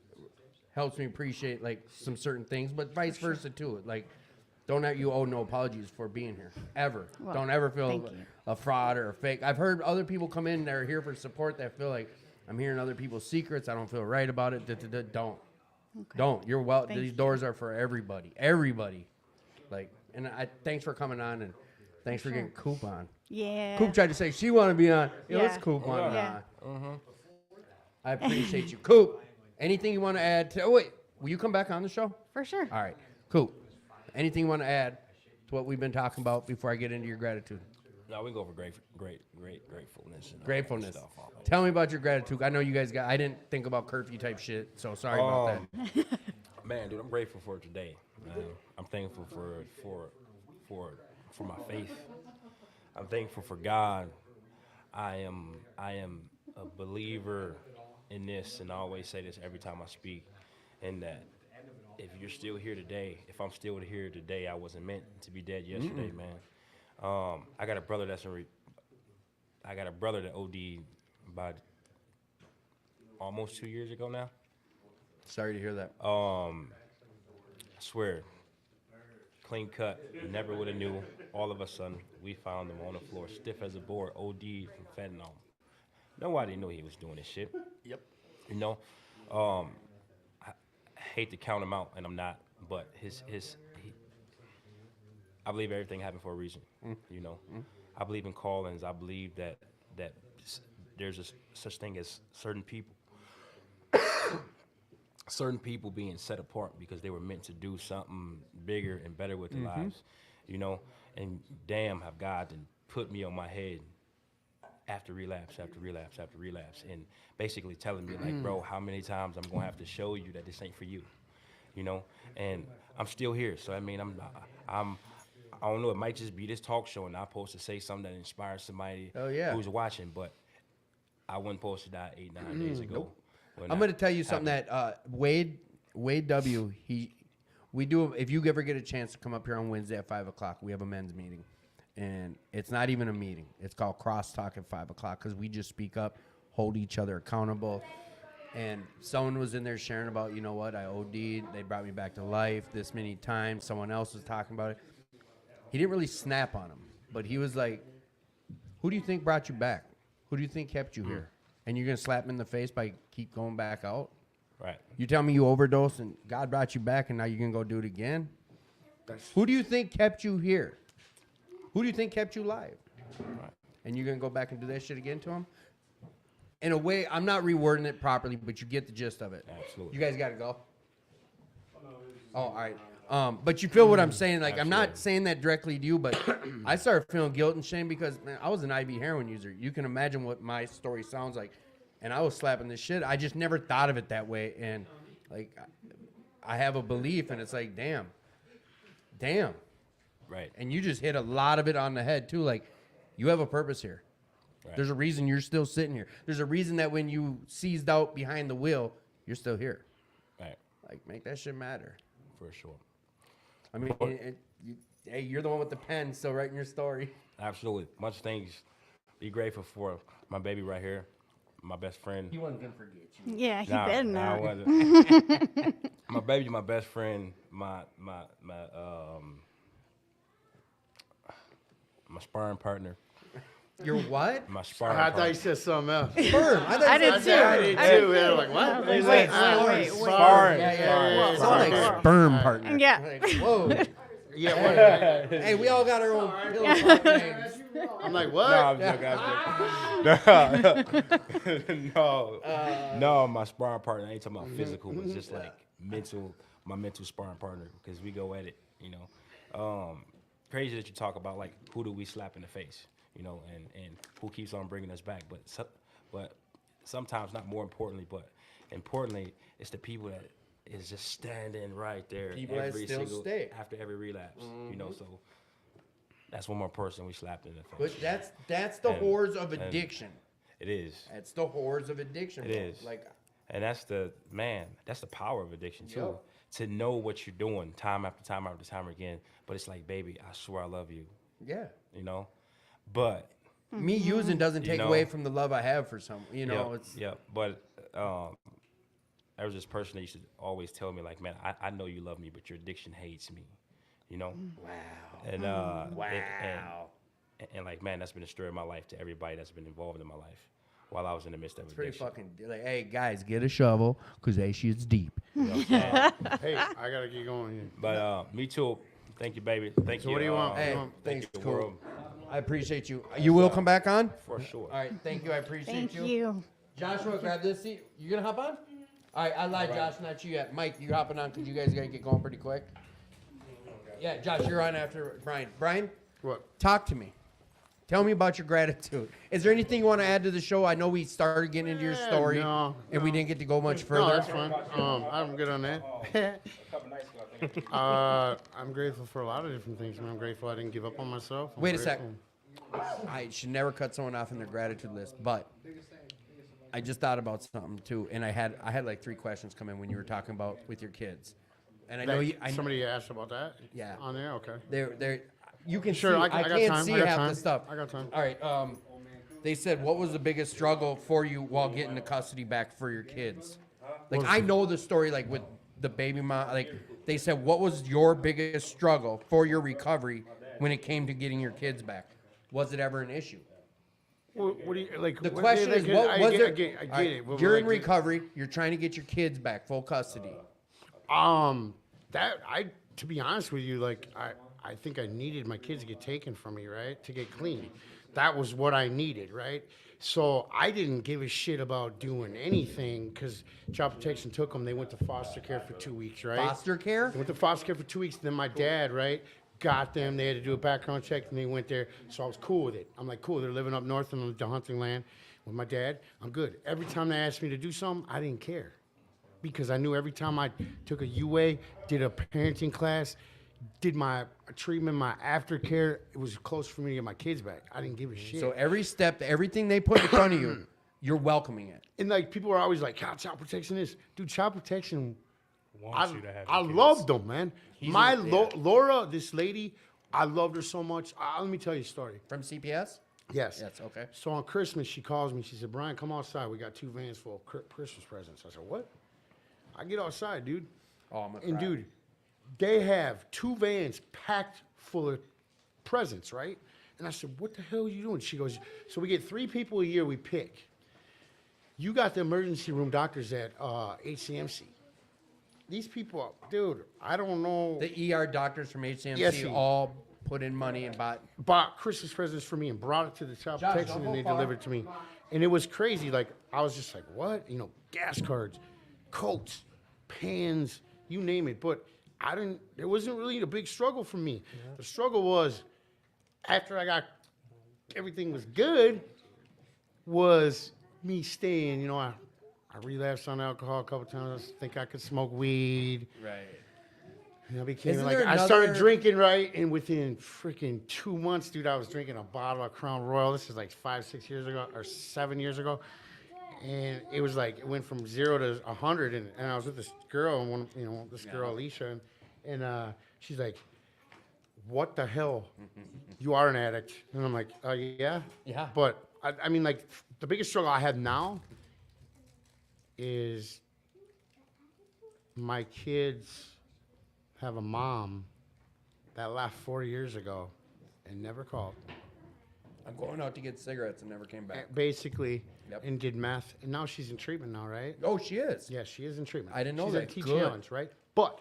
helps me appreciate like some certain things, but vice versa too. Like, you owe no apologies for being here ever. Well, Don't ever feel thank you. a fraud or a fake. I've heard other people come in that are here for support that feel like I'm hearing other people's secrets. I don't feel right about it. Don't. Okay. Don't. You're well. Thank These you. doors are for everybody. Everybody. Like, and I thanks for coming on and thanks for getting Coop on. Yeah. Coop tried to say she want to be on. Yeah, let's Yeah. Coop on. Yeah. I appreciate you, Coop. Anything you want to add to? Oh wait, will you come back on the show? For sure. All right, Coop. Anything you want to add to what we've been talking about before I get into your gratitude? No, we go for gratefulness. And all that Gratefulness. stuff, all that. Tell me about your gratitude. I know you guys got. I didn't think about curfew type shit, so sorry about that. Man, dude, I'm grateful for today. I'm thankful for my faith. I'm thankful for God. I am a believer in this, and I always say this every time I speak, and that if you're still here today, if I'm still here today, I wasn't meant to be dead yesterday, man. I got a brother that OD'd about almost 2 years ago now. Sorry to hear that. I swear, clean cut, never would have knew. All of a sudden, we found him on the floor, stiff as a board, OD from fentanyl. Nobody knew he was doing this shit. Yep. You know, I hate to count him out, and I'm not, but I believe everything happened for a reason. You know, I believe in callings. I believe that there's a such thing as certain people being set apart because they were meant to do something bigger and better with their lives, you know. And damn, have God done put me on my head after relapse, after relapse, after relapse, and basically telling me like, bro, how many times I'm gonna have to show you that this ain't for you, you know. And I'm still here, so I mean, I don't know. It might just be this talk show, and I'm supposed to say something that inspires somebody Oh, yeah. who's watching, but I wasn't supposed to die 8-9 days ago. when I'm that going to tell you something happened. that Wade W. We do. If you ever get a chance to come up here on Wednesday at 5:00, we have a men's meeting, and it's not even a meeting. It's called Crosstalk at 5:00 because we just speak up, hold each other accountable. And someone was in there sharing about, you know what, I OD'd. They brought me back to life this many times. Someone else was talking about it. He didn't really snap on him, but he was like, who do you think brought you back? Who do you think kept you here? And you're going to slap him in the face by keep going back out? Right. You tell me you overdosed and God brought you back and now you're going to go do it again? Who do you think kept you here? Who do you think kept you alive? Right. And you're going to go back and do that shit again to him? In a way, I'm not rewording it properly, but you get the gist of it. Absolutely. You guys got to go? Oh, all right. But you feel what I'm saying? Like, I'm not saying that directly to you, but I started feeling guilt and shame because, man, I was an IV heroin user. You can imagine what my story sounds like. And I was slapping this shit. I just never thought of it that way. And, like, I have a belief, and it's like, damn. Right. And you just hit a lot of it on the head, too. Like, you have a purpose here. Right. There's a reason you're still sitting here. There's a reason that when you seized out behind the wheel, you're still here. Right. Like, make that shit matter. For sure. I mean, hey, you're the one with the pen still writing your story. Absolutely. Much things. Be grateful for my baby right here, my best friend. He wasn't gonna forget you. Yeah, he Nah, better nah, I not. wasn't. My baby, my best friend, my sparring partner. Your what? My sparring I thought partner. you said something else. Sperm. I did too. I did too. Man. I'm like, what? Wait. Sparring. Sound Sparring. like sperm partner. Yeah. Like, whoa. Yeah, what? Hey, we all got our own pillow names. I'm like, what? No, I'm joking. No, my sparring partner. I ain't talking about physical, but just like mental. My mental sparring partner, because we go at it. You know, crazy that you talk about like who do we slap in the face, you know, and who keeps on bringing us back. But sometimes not more importantly, but importantly, it's the people that is just standing right there People that every still single stay. after every relapse. You know, so that's one more person we slapped in the face. But that's the And- horrors of addiction. It is. That's the horrors of addiction. It bro. is. Like, And that's the power of addiction too. Yup. To know what you're doing time after time after time again. But it's like, baby, I swear I love you. yeah. You know? But Me using doesn't You take know- away from the love I have for someone. You know, it's But there was this person that used to always tell me, like, man, I know you love me, but your addiction hates me. You know? wow. And Wow. and like, man, that's been a story of my life to everybody that's been involved in my life while I was in the midst of It's pretty addiction. fucking like, hey guys, get a shovel because that shit's deep. You know what I'm saying? Hey, I gotta keep going here. But me too. Thank you, baby. Thank So you. what do you want? Hey, Thank thanks, you, cool. world. I appreciate you. You will come back on? For sure. All right, thank you. I appreciate Thank you. Joshua, grab this seat. You gonna hop on? All right, I lied, Josh, not you yet. Mike, you hopping on because you guys gotta get going pretty quick. Yeah, Josh, you're on after Brian. Brian, What? talk to me. Tell me about your gratitude. Is there anything you want to add to the show? I know we started getting into your story, no, and we didn't get to go much No, further. that's fine. I'm good on that. I'm grateful for a lot of different things. Man. I'm grateful I didn't give up on myself. I'm Wait a sec. grateful- I should never cut someone off in their gratitude list, but I just thought about something too, and I had like 3 questions come in when you were talking about with your kids, and I know you. Somebody asked about that. Yeah. On there, okay. They're you can Sure, see. I got can't time, see I got half time, the stuff. I got time. All right. They said, what was the biggest struggle for you while getting the custody back for your kids? Like I know the story, like with the baby mom. Like they said, what was your biggest struggle for your recovery when it came to getting your kids back? Was it ever an issue? What do you like? The what- question is, what I was get, there? I get All right, it. But you're in like, recovery. You're trying to get your kids back, full custody. To be honest with you, like I think I needed my kids to get taken from me, right? To get clean. That was what I needed, right? So I didn't give a shit about doing anything because Child Protection took them. They went to foster care for 2 weeks, right? Foster care? They went to foster care for 2 weeks. Then my dad, right, got them. They had to do a background check, and they went there. So I was cool with it. I'm like, cool. They're living up north in the hunting land with my dad. I'm good. Every time they asked me to do something, I didn't care because I knew every time I took a UA, did a parenting class, did my treatment, my aftercare, it was close for me to get my kids back. I didn't give a shit. So every step, everything they put in front of you, you're welcoming it. And like people are always like, "God, Child Protection is." Dude, Child Protection. Wants you to have I your kids. loved them, man. Laura, this lady, I loved her so much. Let me tell you a story. From CPS? Yes. Yes, okay. So on Christmas, she calls me. She said, "Brian, come outside. We got 2 vans full of Christmas presents." I said, "What?" I get outside, dude. Oh, I'm gonna And cry. dude, they have 2 vans packed full of presents, right? And I said, "What the hell are you doing?" She goes, "So we get 3 people a year we pick." You got the emergency room doctors at HCMC. These people, dude, I don't know. The ER doctors from HCMC Yes, he- all put in money and Bought Christmas presents for me and brought it to the South Josh, Texas don't and go they far. delivered it to me. And it was crazy. Like, I was just like, what? You know, gas cards, coats, pans, you name it. But it wasn't really a big struggle for me. The struggle was after everything was good, was me staying, you know, I relapsed on alcohol a couple times. I think I could smoke weed. right. And I became Isn't like, there I started another- drinking, right? And within freaking 2 months, dude, I was drinking a bottle of Crown Royal. This is like 5-6 years ago or 7 years ago. And it was like, it went from 0 to 100. And I was with this girl, and this girl, Alicia. And she's like, what the hell? You are an addict. And I'm like, yeah? Yeah. But I mean, like, the biggest struggle I have now is my kids have a mom that left 4 years ago and never called. I'm going out to get cigarettes and never came back. Basically, Yep. and did meth. And now she's in treatment now, right? Oh, she is. Yeah, she is in treatment. I didn't know she's that. At T Good. Challenge, right? But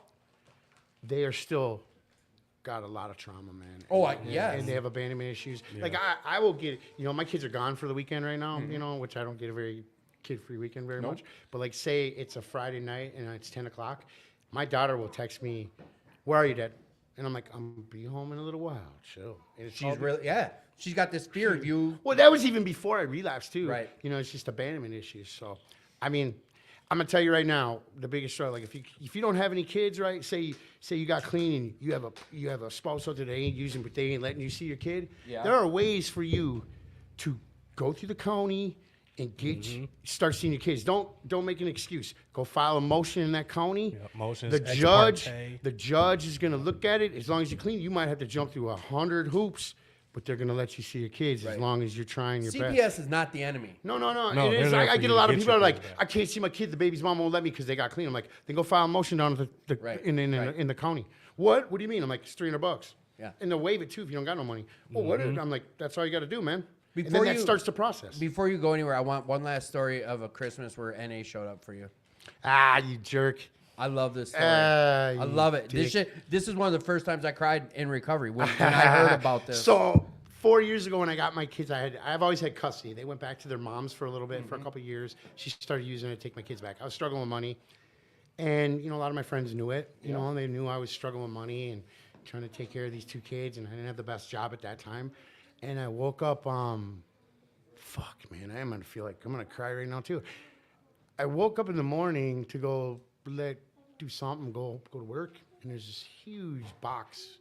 they are still got a lot of trauma, man. Oh, and they have abandonment issues. Like I will get, my kids are gone for the weekend right now, which I don't get a very kid-free weekend very much. But like, say it's a Friday night and it's 10 o'clock, my daughter will text me, "Where are you, Dad?" And I'm like, "I'm be home in a little while. Chill." And it's all She's really, yeah. She's got this fear of you. well, that was even before I relapsed too. Right. It's just abandonment issues. So, I mean, I'm gonna tell you right now, the biggest struggle. Like if you don't have any kids, right? Say you got clean and you have a spouse out there that ain't using, but they ain't letting you see your kid. Yeah. There are ways for you to go through the county and start seeing your kids. Don't make an excuse. Go file a motion in that county. Yeah, motions, The ex judge, parte. the judge is gonna look at it. As long as you're clean, you might have to jump through 100 hoops, but they're gonna let you see your kids as long as you're trying your best. CPS is not the enemy. No. No, It they're is. there I for get you a lot to of get people your are like, kids back. I can't see my kid. The baby's mom won't let me because they got clean. I'm like, then go file a motion down at the Right. in the county. What? What do you mean? I'm like, it's $300. Yeah. And they'll waive it too if you don't got no money. Well, what? I'm like, that's all you got to do, man. And Before then that you- starts the process. Before you go anywhere, I want one last story of a Christmas where NA showed up for you. You jerk. I love this story. Ah, I you love it. dick. This is one of the first times I cried in recovery when I heard about this. So 4 years ago when I got my kids, I've always had custody. They went back to their moms for a little bit, for a couple of years. She started using it to take my kids back. I was struggling with money. And, a lot of my friends knew it. They knew I was struggling with money and trying to take care of these 2 kids. And I didn't have the best job at that time. And I woke up, fuck, man, I am going to feel like I'm going to cry right now, too. I woke up in the morning to go do something, go to work. And there's this huge box.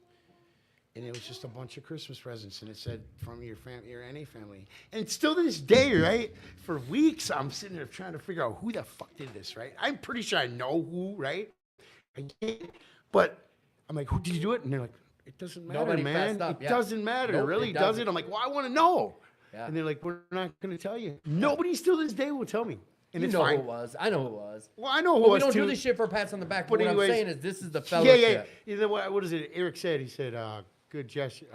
And it was just a bunch of Christmas presents, and it said, "From your NA family." And still to this day, right? For weeks, I'm sitting there trying to figure out who the fuck did this, right? I'm pretty sure I know who, right? I can't, but I'm like, "Who did you do it?" And they're like, "It doesn't matter, Nobody man. fessed up, It yeah. doesn't matter. Nope, It really it doesn't." doesn't. I'm like, "Well, I want to know." Yeah. And they're like, "We're not going to tell you." Nobody still to this day will tell me, and You it's know fine. who it was. I know who it was. Well, I know who But it we was don't too. do this shit for pats on the back. But But what anyways- I'm saying is this is the fellowship. Yeah. You know what is it? Eric said. He said, "Good gesture."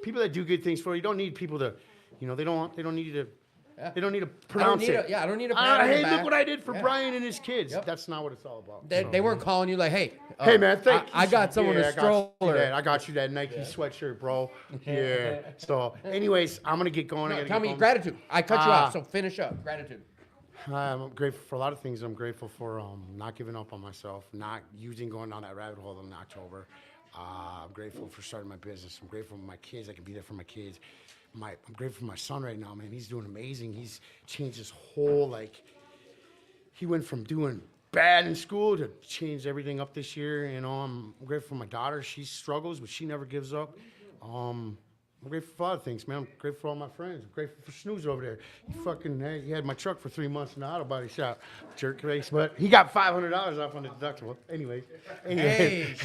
People that do good things for you don't need people to, they don't need you to. Yeah. They don't need to I don't pronounce need it. I don't need a pat on the Hey, back. look what I did for Yeah. Brian and his kids. Yep. That's not what it's all about. They weren't calling you like, hey, Hey man, thank you. I got someone Yeah, a stroller. I got you that Nike sweatshirt, bro. Yeah. So, anyways, I'm gonna get going. I No, gotta tell get me going. gratitude. I cut you off, so finish up. Gratitude. I'm grateful for a lot of things. I'm grateful for not giving up on myself, not going down that rabbit hole in October. I'm grateful for starting my business. I'm grateful for my kids. I can be there for my kids. I'm grateful for my son right now, man. He's doing amazing. He's changed his whole, he went from doing bad in school to change everything up this year. I'm grateful for my daughter. She struggles, but she never gives up. I'm grateful for a lot of things, man. I'm grateful for all my friends. I'm grateful for Snooze over there. He had my truck for 3 months in the auto body shop, jerk race. But he got $500 off on the deductible. Anyways. Hey.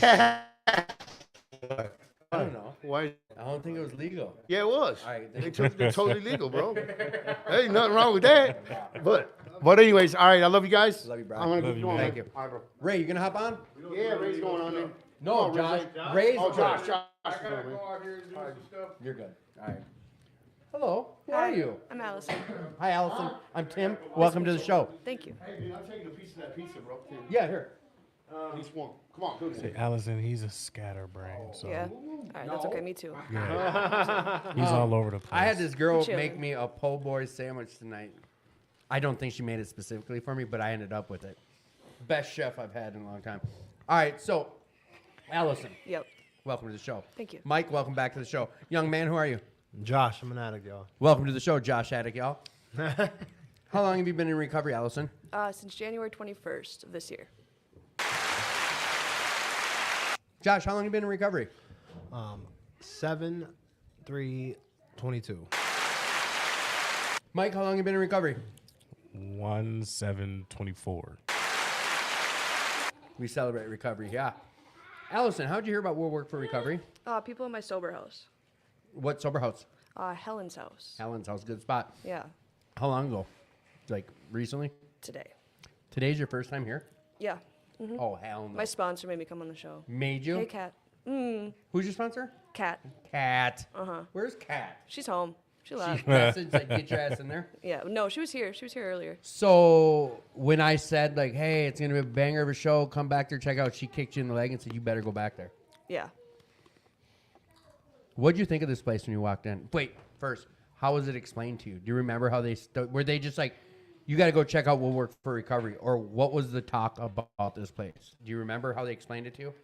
I don't know. Why? I don't think it was legal. Yeah, it was. All right. They're totally legal, bro. There ain't nothing wrong with that. But anyways, all right. I love you guys. Love you, bro. I'm gonna Love keep you, going. man. Thank you. All right, bro. Ray, you gonna hop on? Yeah, Ray's going on there. No, Oh, Josh. Ray. Ray's Oh, good. Josh. I gotta go out here and do some stuff. You're good. All right. Hello. Who are you? I'm Allison. Hi, Allison. I'm Tim. Welcome to the show. Thank you. Hey, dude, I'm taking a piece of that pizza, bro. Yeah, here. At least one. Come on, do this. Say, Allison, he's a scatterbrain, so Yeah. All right, that's okay. Me too. he's all over the place. I had this girl Chilling. make me a po' boy sandwich tonight. I don't think she made it specifically for me, but I ended up with it. Best chef I've had in a long time. All right, so Allison, Yep. welcome to the show. Thank you. Mike, welcome back to the show. Young man, who are you? Josh, I'm an addict, y'all. Welcome to the show, Josh Addick, y'all. How long have you been in recovery, Allison? Since January 21st of this year. Josh, how long have you been in recovery? 7/3/22. Mike, how long have you been in recovery? 1/7/24. We celebrate recovery, yeah. Allison, how'd you hear about We'll Work for Recovery? People in my sober house. What sober house? Helen's house. Helen's house, good spot. Yeah. How long ago? Like recently? Today. Today's your first time here? Yeah. Oh, hell no. My sponsor made me come on the show. Made you? Hey, Kat. Who's your sponsor? Kat. Cat. Where's Cat? She's home. She She left. messaged like, get your ass in there. Yeah. No, she was here. She was here earlier. So when I said like, hey, it's gonna be a banger of a show, come back there, check out. She kicked you in the leg and said, you better go back there. Yeah. What'd you think of this place when you walked in? Wait, first, how was it explained to you? Do you remember how they were they just like, you got to go check out We'll Work for Recovery, or what was the talk about this place? Do you remember how they explained it to you?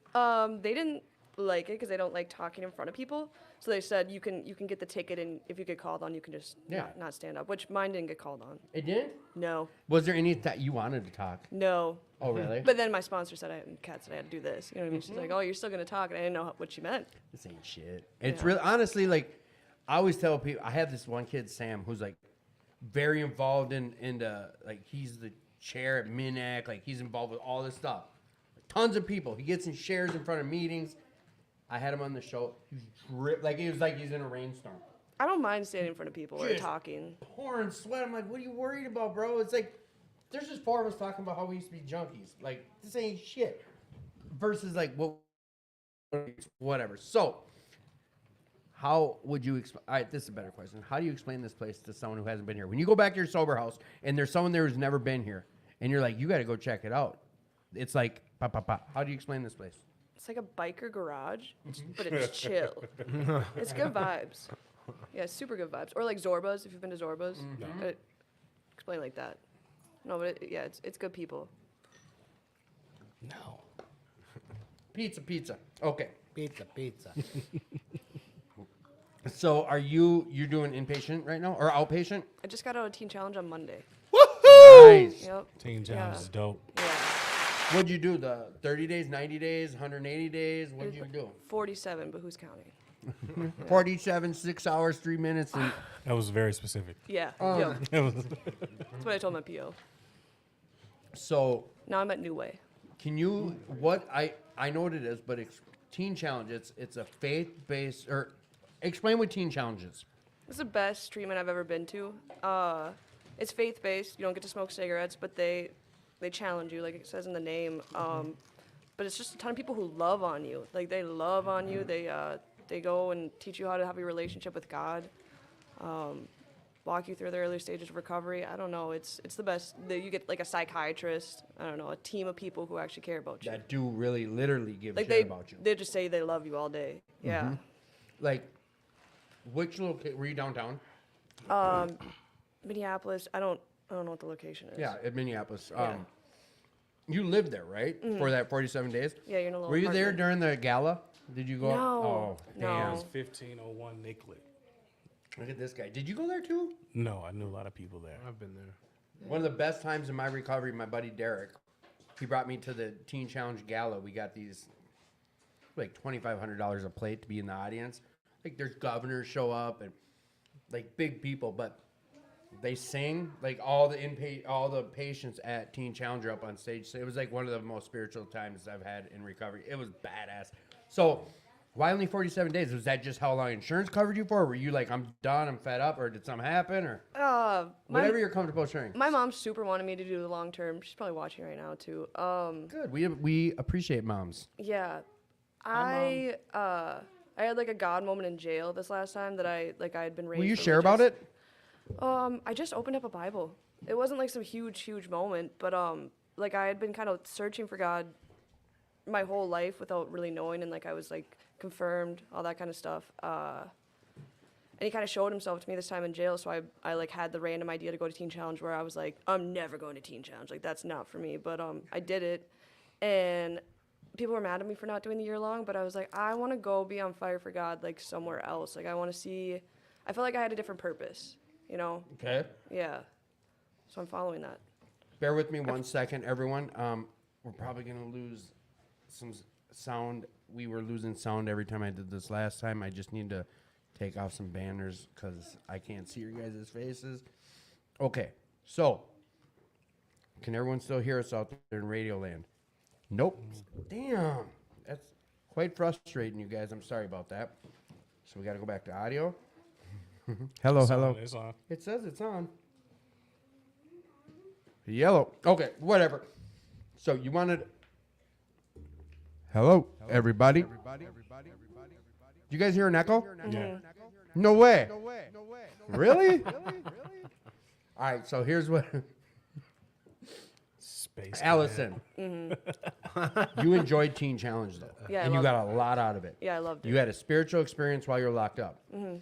They didn't like it because they don't like talking in front of people. So they said you can get the ticket, and if you get called on, you can just not stand up. Which mine didn't get called on. It did? No. Was there any that you wanted to talk? No. Oh, really? But then my sponsor said Kat said I had to do this. You know what I mean? She's like, oh, you're still gonna talk, and I didn't know what she meant. This ain't shit. It's really, honestly, like, I always tell people, I have this one kid, Sam, who's like very involved in like, he's the chair at MINAC, like, he's involved with all this stuff. Tons of people. He gets in shares in front of meetings. I had him on the show. He's like, it was like he's in a rainstorm. I don't mind standing in front of people or Just talking. pouring sweat. I'm like, what are you worried about, bro? It's like, there's just four of us talking about how we used to be junkies. Like, this ain't shit. Versus, like, whatever. So, how would you explain? All right, this is a better question. How do you explain this place to someone who hasn't been here? When you go back to your sober house and there's someone there who's never been here, and you're like, you got to go check it out. It's like, How do you explain this place? It's like a biker garage, but it's chill. It's good vibes. Yeah, super good vibes. Or like Zorba's, if you've been to Zorba's. Explain like that. No, but it's good people. No. Pizza. Okay. Pizza. So you're doing inpatient right now or outpatient? I just got out of Teen Challenge on Monday. Nice. Yep. Teen Challenge is dope. Yeah. What'd you do? The 30 days, 90 days, 180 days? What'd you do? 47, but who's counting? 47, 6 hours, 3 minutes. And That was very specific. Yeah. Um, Yep. That's what I told my PO. so Now I'm at New Way. can you, I know what it is, but Teen Challenge, it's a faith-based, or explain what Teen Challenge is. It's the best treatment I've ever been to. It's faith-based. You don't get to smoke cigarettes, but they challenge you, like it says in the name. But it's just a ton of people who love on you. Like, they love on you. They go and teach you how to have a relationship with God. Walk you through the early stages of recovery. I don't know. It's the best. You get like a psychiatrist. I don't know, a team of people who actually care about you. That do really, literally give a Like shit about you. they just say they love you all day. Yeah. Like, which location, were you downtown? Minneapolis. I don't know what the location is. Yeah, at Minneapolis. Yeah. You lived there, right? For that 47 days? Yeah, you're in a little. Were you there apartment. during the gala? Did you go? No. Oh, damn. No. It's 1501 Nicollet. Look at this guy. Did you go there too? No, I knew a lot of people there. I've been there. One of the best times in my recovery, my buddy Derek, he brought me to the Teen Challenge Gala. We got these like $2,500 a plate to be in the audience. Like, there's governors show up and like big people, but they sing like all the patients at Teen Challenge are up on stage. So it was like one of the most spiritual times I've had in recovery. It was badass. So why only 47 days? Was that just how long insurance covered you for? Or were you like, I'm done, I'm fed up, or did something happen, or whatever you're comfortable sharing? My mom super wanted me to do the long term. She's probably watching right now too. Good. We appreciate moms. Yeah, I I had like a God moment in jail this last time that I had been raised. Will you share about religious. it? I just opened up a Bible. It wasn't like some huge moment, but like I had been kind of searching for God my whole life without really knowing, and like I was like confirmed, all that kind of stuff. And he kind of showed himself to me this time in jail, so I like had the random idea to go to Teen Challenge, where I was like, I'm never going to Teen Challenge, like that's not for me. But I did it, and people were mad at me for not doing the year long, but I was like, I want to go be on fire for God, like somewhere else. Like I want to see. I felt like I had a different purpose, you know? Okay. Yeah. So I'm following that. Bear with me 1 second, everyone. We're probably gonna lose some sound. We were losing sound every time I did this last time. I just need to take off some banners because I can't see your guys' faces. Okay, so can everyone still hear us out there in Radio Land? Nope. Damn, that's quite frustrating, you guys. I'm sorry about that. So we got to go back to audio. Hello, hello. It's on. It says it's on. Yellow. Okay, whatever. So you wanted. Hello, everybody. You guys hear an echo? Yeah. No way. Really? All right, so here's what. Space. Allison, you enjoyed Teen Challenge, though. Yeah, I and you loved got a lot out of it. Yeah, I loved it. You had a spiritual experience while you were locked up. And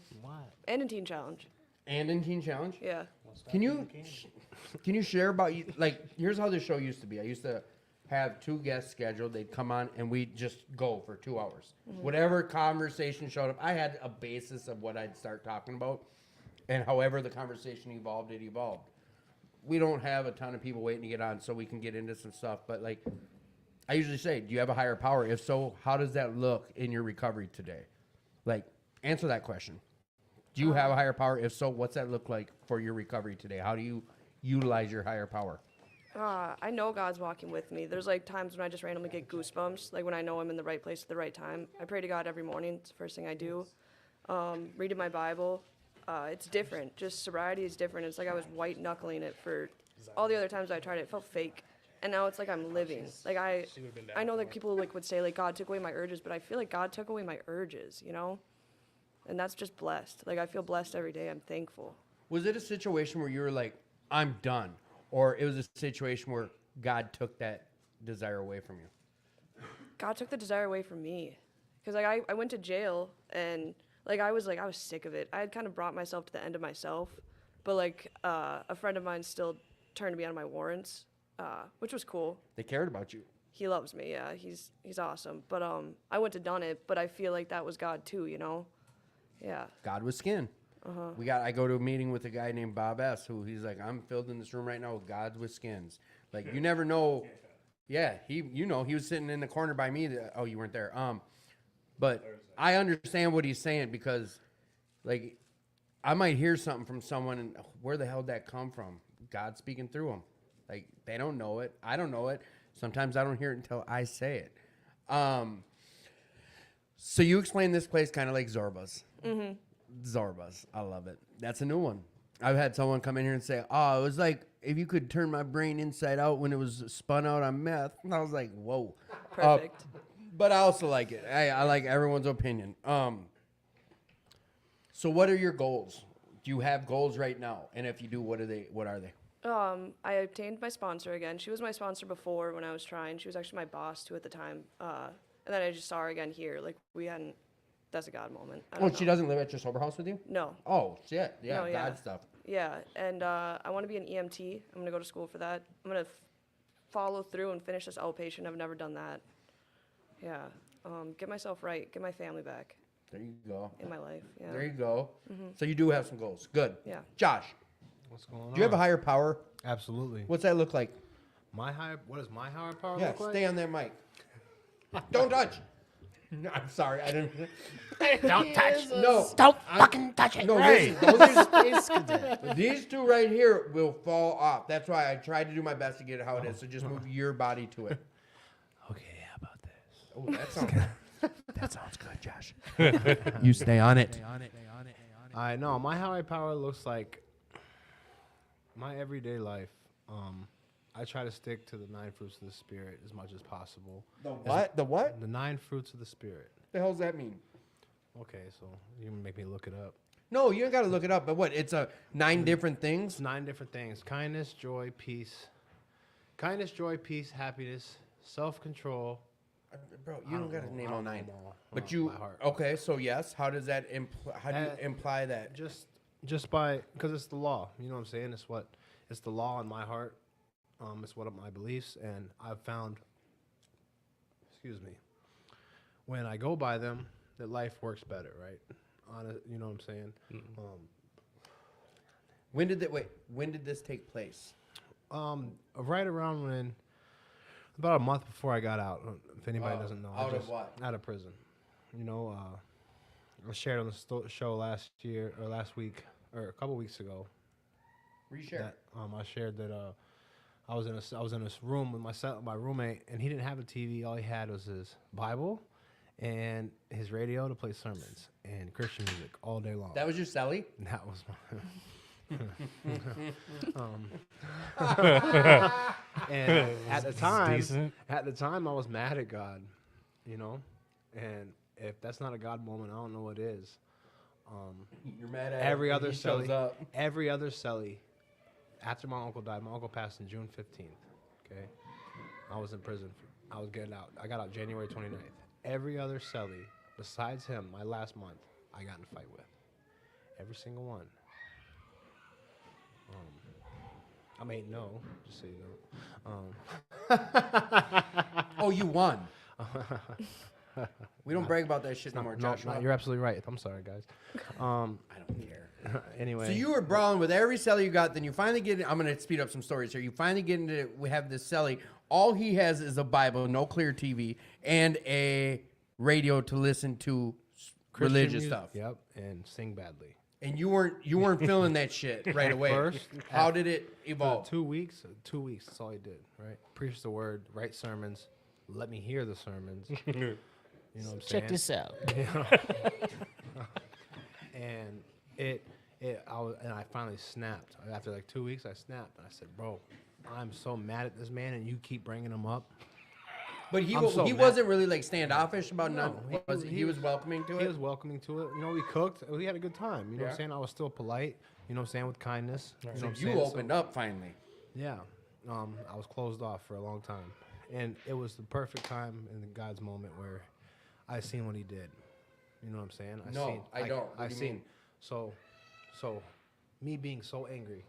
in Teen Challenge. And in Teen Challenge? Yeah. Can you share about you? Like, here's how the show used to be. I used to have 2 guests scheduled. They'd come on and we'd just go for 2 hours. Whatever conversation showed up, I had a basis of what I'd start talking about, and however the conversation evolved, it evolved. We don't have a ton of people waiting to get on, so we can get into some stuff. But like, I usually say, do you have a higher power? If so, how does that look in your recovery today? Like, answer that question. Do you have a higher power? If so, what's that look like for your recovery today? How do you utilize your higher power? I know God's walking with me. There's like times when I just randomly get goosebumps, like when I know I'm in the right place at the right time. I pray to God every morning. It's the first thing I do. Reading my Bible. It's different. Just sobriety is different. It's like I was white knuckling it for all the other times I tried it. It felt fake. And now it's like I'm living. Like I know that people like would say like God took away my urges, but I feel like God took away my urges, you know? And that's just blessed. Like I feel blessed every day. I'm thankful. Was it a situation where you were like, I'm done? Or it was a situation where God took that desire away from you? God took the desire away from me. Because like I went to jail and like I was sick of it. I had kind of brought myself to the end of myself. But like a friend of mine still turned me on my warrants, which was cool. They cared about you. He loves me, yeah. He's awesome. But I went to done it, but I feel like that was God too, you know? Yeah. God with skin. I go to a meeting with a guy named Bob S. who he's like, I'm filled in this room right now with gods with skins. Like you never know. Yeah, he was sitting in the corner by me. Oh, you weren't there. But I understand what he's saying because, like, I might hear something from someone and where the hell did that come from? God speaking through them. Like they don't know it. I don't know it. Sometimes I don't hear it until I say it. So you explain this place kind of like Zorba's. Mm-hmm. Zorba's. I love it. That's a new one. I've had someone come in here and say, oh, it was like if you could turn my brain inside out when it was spun out on meth. And I was like, whoa. Perfect. But I also like it. I like everyone's opinion. So what are your goals? Do you have goals right now? And if you do, what are they? I obtained my sponsor again. She was my sponsor before when I was trying. She was actually my boss too at the time. And then I just saw her again here. Like we hadn't. That's a God moment. She doesn't live at your sober house with you? No. Oh shit! Yeah, No, God stuff. Yeah, and I want to be an EMT. I'm gonna go to school for that. I'm gonna follow through and finish this outpatient. I've never done that. Yeah. Get myself right. Get my family back. There you go. In my life. Yeah. There you go. Mm-hmm. So you do have some goals. Good. Yeah. Josh. What's going on? Do you have a higher power? Absolutely. What's that look like? What does my higher power Yeah, look like? stay on that mic. Don't touch. No, I'm sorry. I didn't. Don't touch. No. Don't fucking touch it. No, Hey. these two right here will fall off. That's why I tried to do my best to get it how it is. So just move your body to it. Okay, how about this? Oh, that sounds good, Josh. You stay on it. I know my higher power looks like my everyday life. I try to stick to the 9 fruits of the spirit as much as possible. The what? The what? The 9 fruits of the spirit. The hell does that mean? Okay, so you can make me look it up. No, you ain't got to look it up. But what? It's 9 different It's things. 9 different things: kindness, joy, peace, happiness, self-control. Bro, you don't got to name all 9. all. But Oh, you by heart. okay? So yes, how does that how do you That- imply that? Just by because it's the law. You know what I'm saying? It's the law in my heart. It's what my beliefs, and I've found. Excuse me. When I go by them, that life works better, right? You know what I'm saying? When did this take place? Right around when, about a month before I got out. If anybody doesn't know, Out of what? Out of prison. You know, I shared on the show last week, or a couple weeks ago. Reshare. That, I shared that I was in this room with my roommate, and he didn't have a TV. All he had was his Bible and his radio to play sermons and Christian music all day long. That was your celly? That was my. And at the time, I was mad at God, you know, and if that's not a God moment, I don't know what is. You're mad at Every him other when he shows celly, up. every other celly. After my uncle died, my uncle passed on June 15th. Okay, I was in prison. I was getting out. I got out January 29th. Every other celly besides him, my last month, I got in a fight with. Every single one. I mean, no, just so you know. Oh, you won. We don't brag about that shit no more, No, Joshua. you're absolutely right. I'm sorry, guys. I don't care. Anyway. So you were brawling with every celly you got. Then you finally get. I'm gonna speed up some stories here. You finally get into. We have this celly. All he has is a Bible, no clear TV, and a radio to listen to Christian religious music, stuff. Yep, and sing badly. And you weren't feeling that shit right away. First, How did it For evolve? 2 weeks. 2 weeks. That's all he did. Right. Preach the word. Write sermons. Let me hear the sermons. You know what I'm saying? Check this out. And I finally snapped. After like 2 weeks, I snapped. And I said, bro, I'm so mad at this man, and you keep bringing him up. But he I'm so he mad. wasn't really like standoffish about No, nothing. He was welcoming to He it. was welcoming to it. You know, we cooked. We had a good time. You know what Yeah. I'm saying? I was still polite. You know what I'm saying? With kindness. You know what I'm You saying? So- opened up finally. Yeah. I was closed off for a long time. And it was the perfect time in God's moment where I seen what he did. You know what I'm saying? No, I don't. What I do you seen. mean? So me being so angry,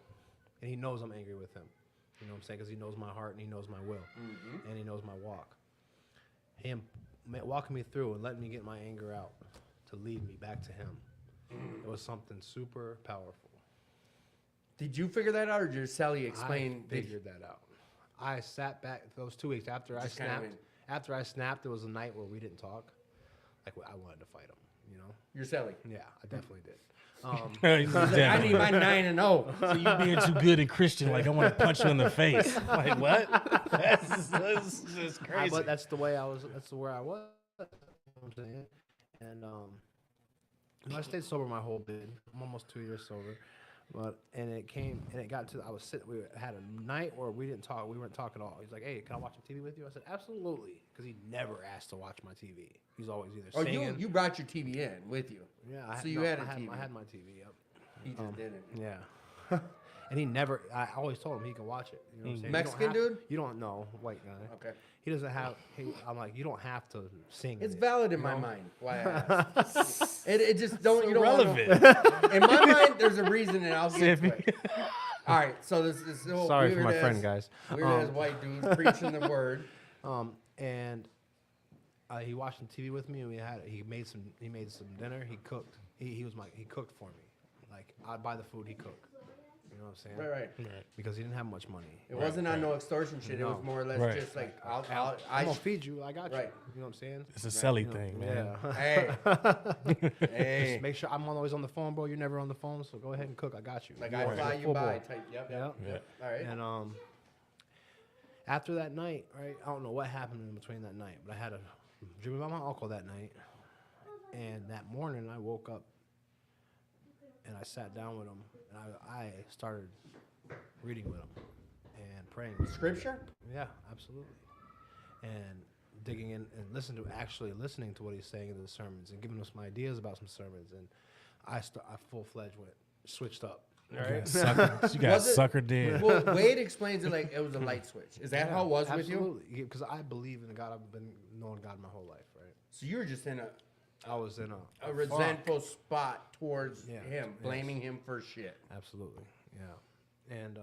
and he knows I'm angry with him. You know what I'm saying? Because he knows my heart and he knows my will. And he knows my walk. Him walking me through and letting me get my anger out to lead me back to him. It was something super powerful. Did you figure that out, or did your celly explain? I figured that out. I sat back those 2 weeks after I Just kinda snapped. went- After I snapped, there was a night where we didn't talk. Like I wanted to fight him, you know? Your celly. Yeah, I definitely did. I need my 9 and 0. So you being too good and Christian, like I want to punch you in the face. Like what? That's just crazy. But that's the way I was. That's where I was. You know what I'm saying? And you know, I stayed sober my whole bid. I'm almost 2 years sober. But it got to we had a night where we didn't talk. We weren't talking at all. He's like, "Hey, can I watch some TV with you?" I said, "Absolutely," because he never asked to watch my TV. He's always either Oh, singing. you brought your TV in with you. Yeah, So you had a I TV. had my TV up. He just didn't. Yeah. And he never. I always told him he can watch it. You know what I'm saying? Mexican dude? You don't know, white guy. Okay. He doesn't have. I'm like, you don't have to sing. It's it, valid in you my know? mind. Why I asked. it just don't. You don't Irrelevant. wanna- In my mind, there's a reason, and I'll get to it. All right. So this whole Sorry for weird my ass- friend, guys. Weird ass white dudes preaching the word. And he watched some TV with me, and he made some dinner. He cooked. He cooked for me. Like I'd buy the food, he cooked. You know what I'm saying? Right. Because he didn't have much money. It wasn't on no extortion shit. It was more or less Right. just like I'm gonna feed you. I got you. Right. You know what I'm saying? It's a silly thing, man. Yeah. Hey. Just make sure I'm always on the phone, bro. You're never on the phone, so go ahead and cook. I got you. Like You I are fly a you full by boy. type. Yep. Yeah. All right. And after that night, right, I don't know what happened in between that night, but I had a dream about my uncle that night. And that morning, I woke up and I sat down with him, and I started reading with him and praying with him. Scripture? Yeah, absolutely. And digging in and listening to what he's saying in the sermons and giving us some ideas about some sermons. And I full-fledged switched up. Right? You got sucker dead. Well, Wade explains it like it was a light switch. Is that how it was with you? Absolutely, because I believe in God. I've been knowing God my whole life, right? So you were just in I was in a resentful spot towards Yeah, him, blaming him for shit. Absolutely, yeah. And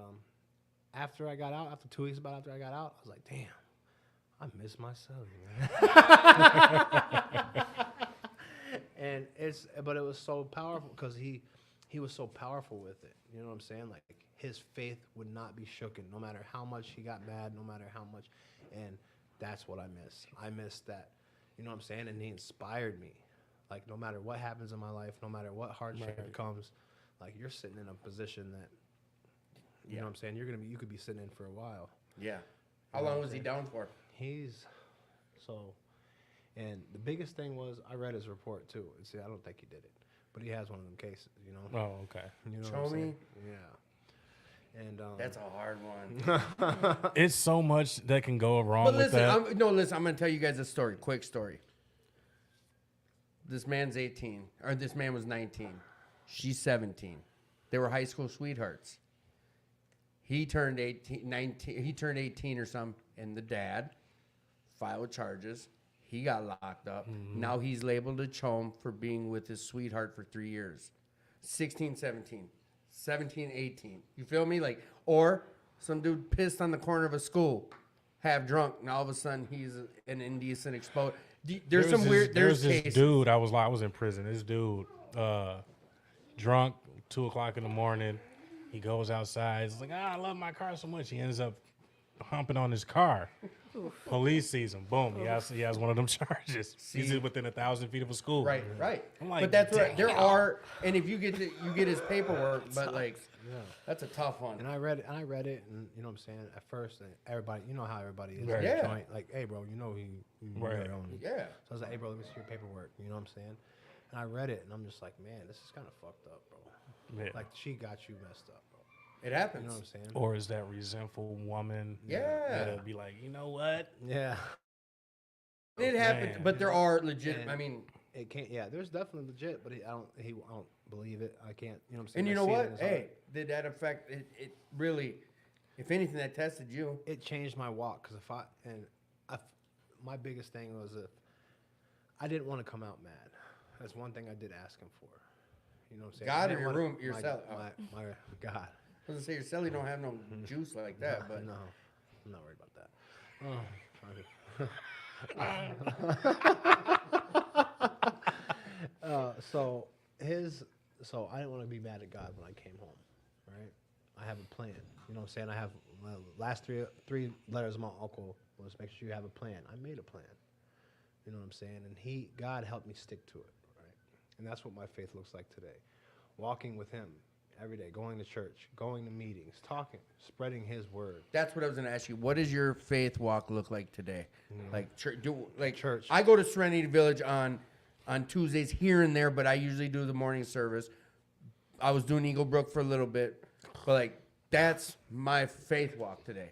after I got out, after 2 weeks after I got out, I was like, damn, I miss myself, man. And but it was so powerful because he was so powerful with it. You know what I'm saying? Like his faith would not be shooken, no matter how much he got mad, no matter how much. And that's what I miss. I miss that. You know what I'm saying? And he inspired me. Like no matter what happens in my life, no matter what hardship comes, like you're sitting in a position that, you know what I'm saying? You could be sitting in for a while. Yeah. How long was he down for? And the biggest thing was I read his report too. See, I don't think he did it, but he has one of them cases, you know. Oh, okay. You know Show what I'm me. saying? Yeah. And That's a hard one. It's so much that can go wrong But with listen, that. I'm going to tell you guys a story, quick story. This man's 18, or this man was 19. She's 17. They were high school sweethearts. He turned 18 or something, and the dad filed charges. He got locked up. Now he's labeled a chum for being with his sweetheart for 3 years. 16, 17. 17, 18. You feel me? Like, or some dude pissed on the corner of a school, half drunk, and all of a sudden he's an indecent exposed. There's some weird. There's this cases. dude. I was in prison. This dude, drunk, 2:00 in the morning. He goes outside. He's like, I love my car so much. He ends up humping on his car. Police sees him. Boom. He has one of them charges. He's within 1,000 feet of a school. Right, right. I'm like, but that's right. There damn. are, and if you get his paperwork, but like, that's a tough one. And I read it, and you know what I'm saying. At first, everybody, you know how everybody is. Right. in the Yeah. joint, like, hey, bro, you know he Right. Yeah. So I was like, hey, bro, let me see your paperwork. You know what I'm saying? And I read it, and I'm just like, man, this is kind of fucked up, bro. Yeah. Like she got you messed up, bro. It happens. You know what I'm saying? Or is that resentful woman? Yeah. That'll be like, you know what? Yeah. It happens, man. but there are legit. And I mean, it can't. Yeah, there's definitely legit, but I don't believe it. I can't. You know what I'm saying? and you I know see it what? in his Hey, heart. did that affect it? It really, if anything, that tested you. It changed my walk because my biggest thing was if I didn't want to come out mad. That's one thing I did ask him for. You know what I'm saying? God I or didn't your wanna- room, your my, cell? Oh. My God. I was gonna say your celly don't have no juice like that, but No, I'm not worried about that. So I didn't want to be mad at God when I came home, right? I have a plan. You know what I'm saying? I have last three letters of my uncle was make sure you have a plan. I made a plan. You know what I'm saying? And God helped me stick to it, right? And that's what my faith looks like today. Walking with him every day, going to church, going to meetings, talking, spreading his word. that's what I was gonna ask you. What does your faith walk look like today? Like Church. I go to Serenity Village on Tuesdays here and there, but I usually do the morning service. I was doing Eagle Brook for a little bit, but like that's my faith walk today.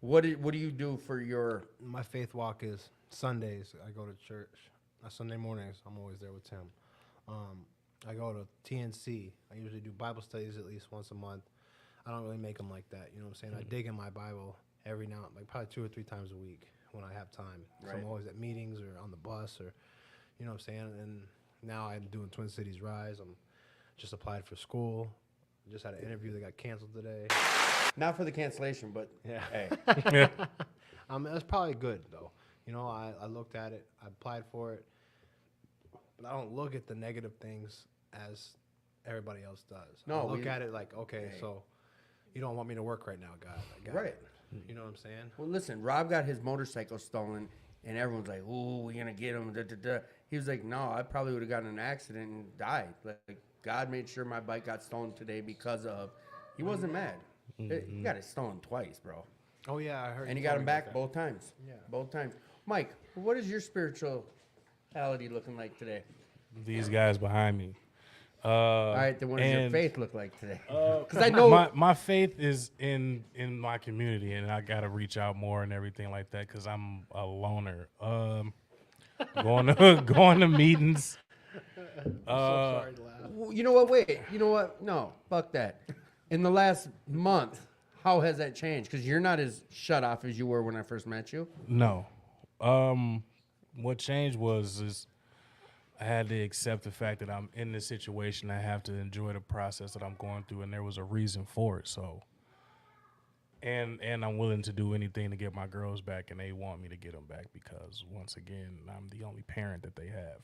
What do you do for your? My faith walk is Sundays. I go to church. Sunday mornings, I'm always there with Tim. I go to TNC. I usually do Bible studies at least once a month. I don't really make them like that. You know what I'm saying? I dig in my Bible every now, like probably 2 or 3 times a week when I have time. So Right. I'm always at meetings or on the bus or, you know what I'm saying? And now I'm doing Twin Cities Rise. I'm just applied for school. Just had an interview that got canceled today. Not for the cancellation, but Yeah. hey, That's probably good though. You know, I looked at it, I applied for it, but I don't look at the negative things as everybody else does. No, I look we- at it like, okay, Hey. so you don't want me to work right now, God. I got Right. it. You know what I'm saying? Well, listen, Rob got his motorcycle stolen, and everyone's like, "Ooh, we're gonna get him." Da, da, da. He was like, "No, I probably would have gotten in an accident and died." Like God made sure my bike got stolen today because of. He wasn't mad. He got it stolen twice, bro, Oh yeah, I heard. and he you got told him me about back that. both times. Yeah. Both times. Mike, what is your spirituality looking like today? These guys behind me. All right, then what does your and, faith look like today? Because I know my faith is in my community, and I gotta reach out more and everything like that because I'm a loner. Going to meetings. Sorry to laugh. Well, you know what? Wait. You know what? No, fuck that. In the last month, how has that changed? Because you're not as shut off as you were when I first met you. No. What changed is I had to accept the fact that I'm in this situation. I have to enjoy the process that I'm going through, and there was a reason for it. So, and I'm willing to do anything to get my girls back, and they want me to get them back because once again, I'm the only parent that they have.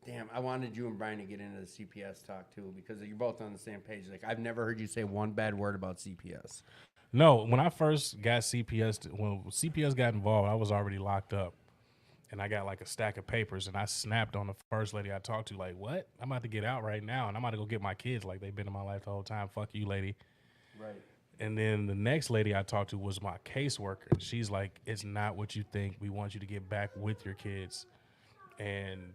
Damn, I wanted you and Brian to get into the CPS talk too because you're both on the same page. Like I've never heard you say one bad word about CPS. No, when I first got CPS, when CPS got involved, I was already locked up. And I got like a stack of papers, and I snapped on the first lady I talked to, like, what? I'm about to get out right now, and I'm about to go get my kids. Like, they've been in my life the whole time. Fuck you, lady. Right. And then the next lady I talked to was my caseworker. And she's like, it's not what you think. We want you to get back with your kids. And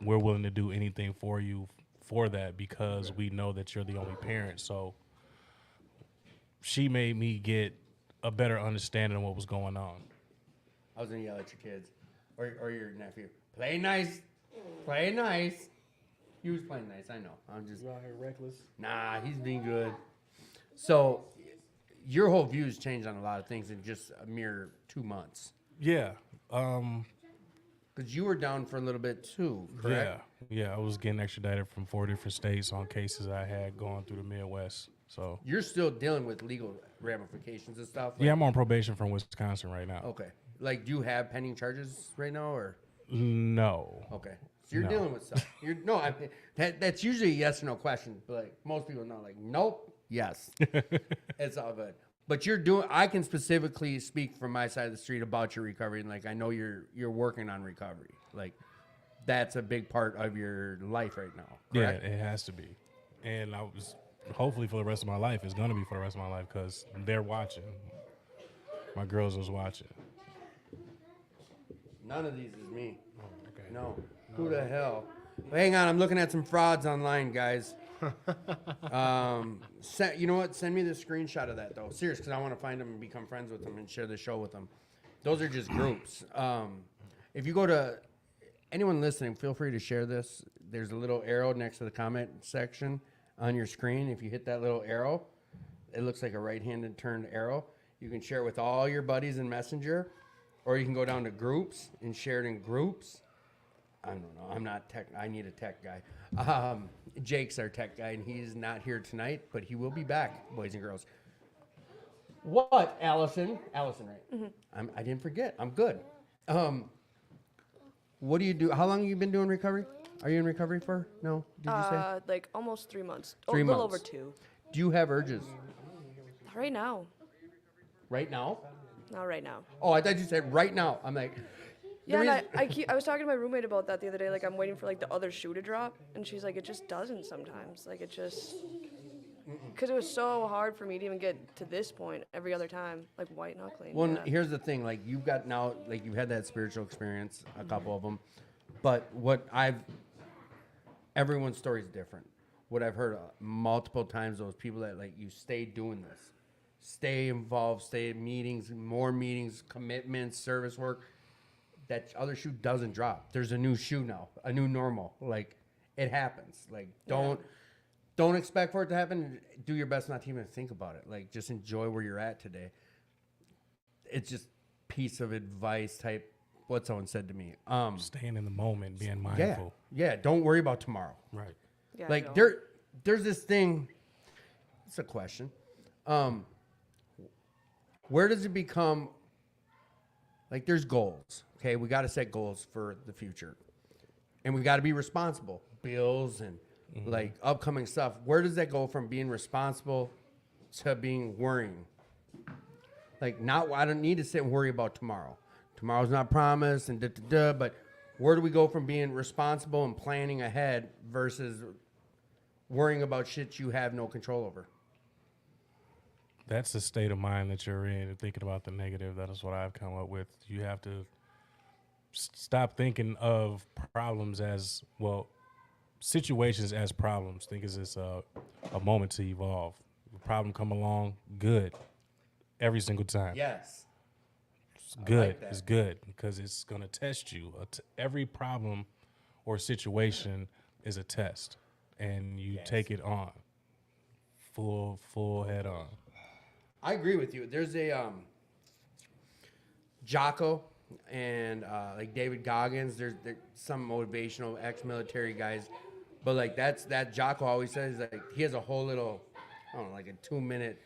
we're willing to do anything for you for that because we know that you're the only parent. So she made me get a better understanding of what was going on. I was gonna yell at your kids or your nephew. Play nice. Play nice. He was playing nice. I know. I'm just reckless. Nah, he's being good. So your whole views changed on a lot of things in just a mere 2 months. Yeah. Because you were down for a little bit too, correct? Yeah. I was getting extradited from 4 different states on cases I had going through the Midwest. So You're still dealing with legal ramifications and stuff? yeah, I'm on probation from Wisconsin right now. Okay. Like, do you have pending charges right now, or? No. Okay. So you're No. dealing with stuff. I mean, that's usually a yes or no question. But like most people know, like, nope, yes. It's all good. But I can specifically speak from my side of the street about your recovery. And like, I know you're working on recovery. Like, that's a big part of your life right now. Correct? Yeah, it has to be. And I was hopefully for the rest of my life. It's going to be for the rest of my life because they're watching. My girls was watching. None of these is me. Okay. No. Who the hell? Hang on, I'm looking at some frauds online, guys. You know what? Send me the screenshot of that, though. Serious, because I want to find them and become friends with them and share the show with them. Those are just groups. If you go to anyone listening, feel free to share this. There's a little arrow next to the comment section on your screen. If you hit that little arrow, it looks like a right-handed turned arrow. You can share it with all your buddies in Messenger, or you can go down to groups and share it in groups. I don't know. I'm not tech. I need a tech guy. Jake's our tech guy, and he's not here tonight, but he will be back, boys and girls. What, Allison? Allison, right? Mm-hmm. I didn't forget. I'm good. What do you do? How long have you been doing recovery? Are you in recovery for? No? Did you say? Like almost 3 months. 3 A little months. over 2. Do you have urges Right now. right now? Not right now. Oh, I thought you said right now. I'm like, Yeah, and I was talking to my roommate about that the other day. Like, I'm waiting for like the other shoe to drop, and she's like, it just doesn't sometimes. Like, it just, because it was so hard for me to even get to this point every other time, like white knuckling. well, yeah. here's the thing. Like, you've got now, like, you've had that spiritual experience, a couple of them. But everyone's story is different. What I've heard multiple times, those people that, like, you stay doing this, stay involved, stay at meetings, more meetings, commitments, service work. That other shoe doesn't drop. There's a new shoe now, a new normal. Like, it happens. Like, don't expect for it to happen. Do your best not to even think about it. Like, just enjoy where you're at today. It's just piece of advice type. What someone said to me. Staying in the moment, being mindful. Yeah. Don't worry about tomorrow. Right. Yeah, I Like know. there's this thing. It's a question. Where does it become? Like, there's goals. Okay, we got to set goals for the future, and we got to be responsible. Bills and like upcoming stuff. Where does that go from being responsible to being worrying? Like, I don't need to sit and worry about tomorrow. Tomorrow's not promised and but where do we go from being responsible and planning ahead versus worrying about shit you have no control over? That's the state of mind that you're in and thinking about the negative. That is what I've come up with. You have to stop thinking of problems as, well, situations as problems. Think it's just a moment to evolve. A problem come along, good, every single time. Yes. It's I good. like that. It's good because it's gonna test you. Every problem or situation is a test, and you take it on full head on. I agree with you. There's a Jocko and like David Goggins. There's some motivational ex-military guys, but like that Jocko always says, like, he has a whole little, I don't know, like a 2-minute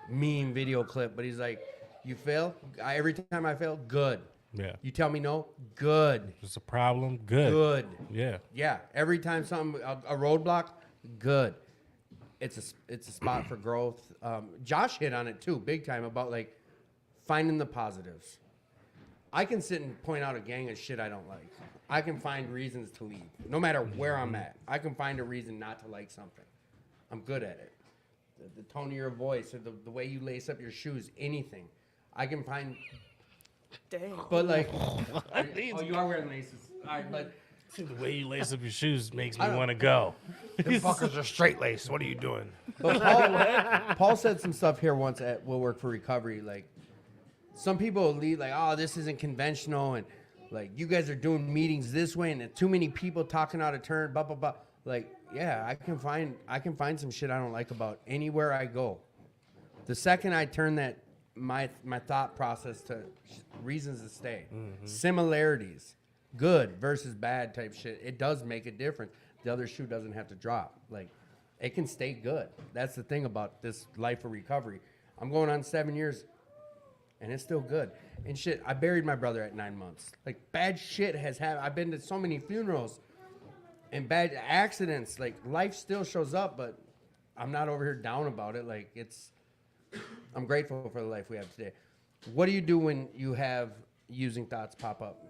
meme video clip, but he's like, you fail? Every time I fail, good. Yeah. You tell me no, good. It's a problem, good. Good. Yeah. Yeah. Every time something a roadblock, good. It's a spot for growth. Josh hit on it too, big time, about like finding the positives. I can sit and point out a gang of shit I don't like. I can find reasons to leave, no matter where I'm at. I can find a reason not to like something. I'm good at it. The tone of your voice, or the way you lace up your shoes, anything. I can find. Dang. But like, oh, you are wearing laces. All right, but See, the way you lace up your shoes makes me want to go. Them fuckers are straight laced. What are you doing? But Paul said some stuff here once at Will Work for Recovery. Like, some people lead like, oh, this isn't conventional, and like, you guys are doing meetings this way, and too many people talking out of turn, blah blah blah. Like, yeah, I can find some shit I don't like about anywhere I go. The second I turn that my thought process to reasons to stay, similarities, good versus bad type shit, it does make a difference. The other shoe doesn't have to drop. Like, it can stay good. That's the thing about this life of recovery. I'm going on 7 years, and it's still good. And shit, I buried my brother at 9 months. Like, bad shit has happened. I've been to so many funerals and bad accidents. Like, life still shows up, but I'm not over here down about it. Like, I'm grateful for the life we have today. What do you do when you have using thoughts pop up?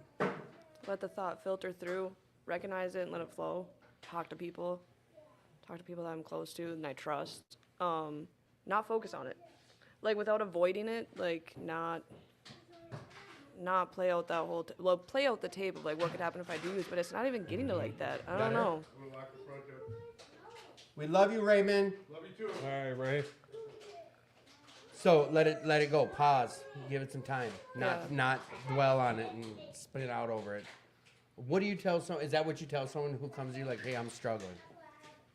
Let the thought filter through, recognize it and let it flow. Talk to people that I'm close to and I trust. Not focus on it. Like, without avoiding it, like, not play out that whole, play out the tape of like what could happen if I do this, but it's not even getting to like that. I don't know. We love you, Raymond. All right, Ray. So let it go. Pause. Give it some time. Yeah. Not dwell on it and spit it out over it. What do you tell someone? Is that what you tell someone who comes to you like, hey, I'm struggling?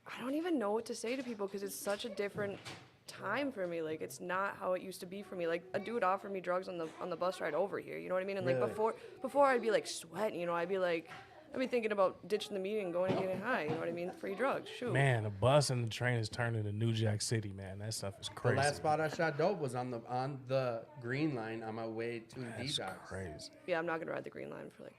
I don't even know what to say to people because it's such a different time for me. Like, it's not how it used to be for me. Like, a dude offered me drugs on the bus ride over here. You know what I mean? And like Really? before I'd be like sweating. You know, I'd be thinking about ditching the meeting and going and getting high. You know what I mean? Free drugs. Shoot. Man, the bus and the train is turning to New Jack City, man. That stuff is The crazy. last spot I shot dope was on the green line on my way to That's detox. crazy. Yeah, I'm not gonna ride the green line for like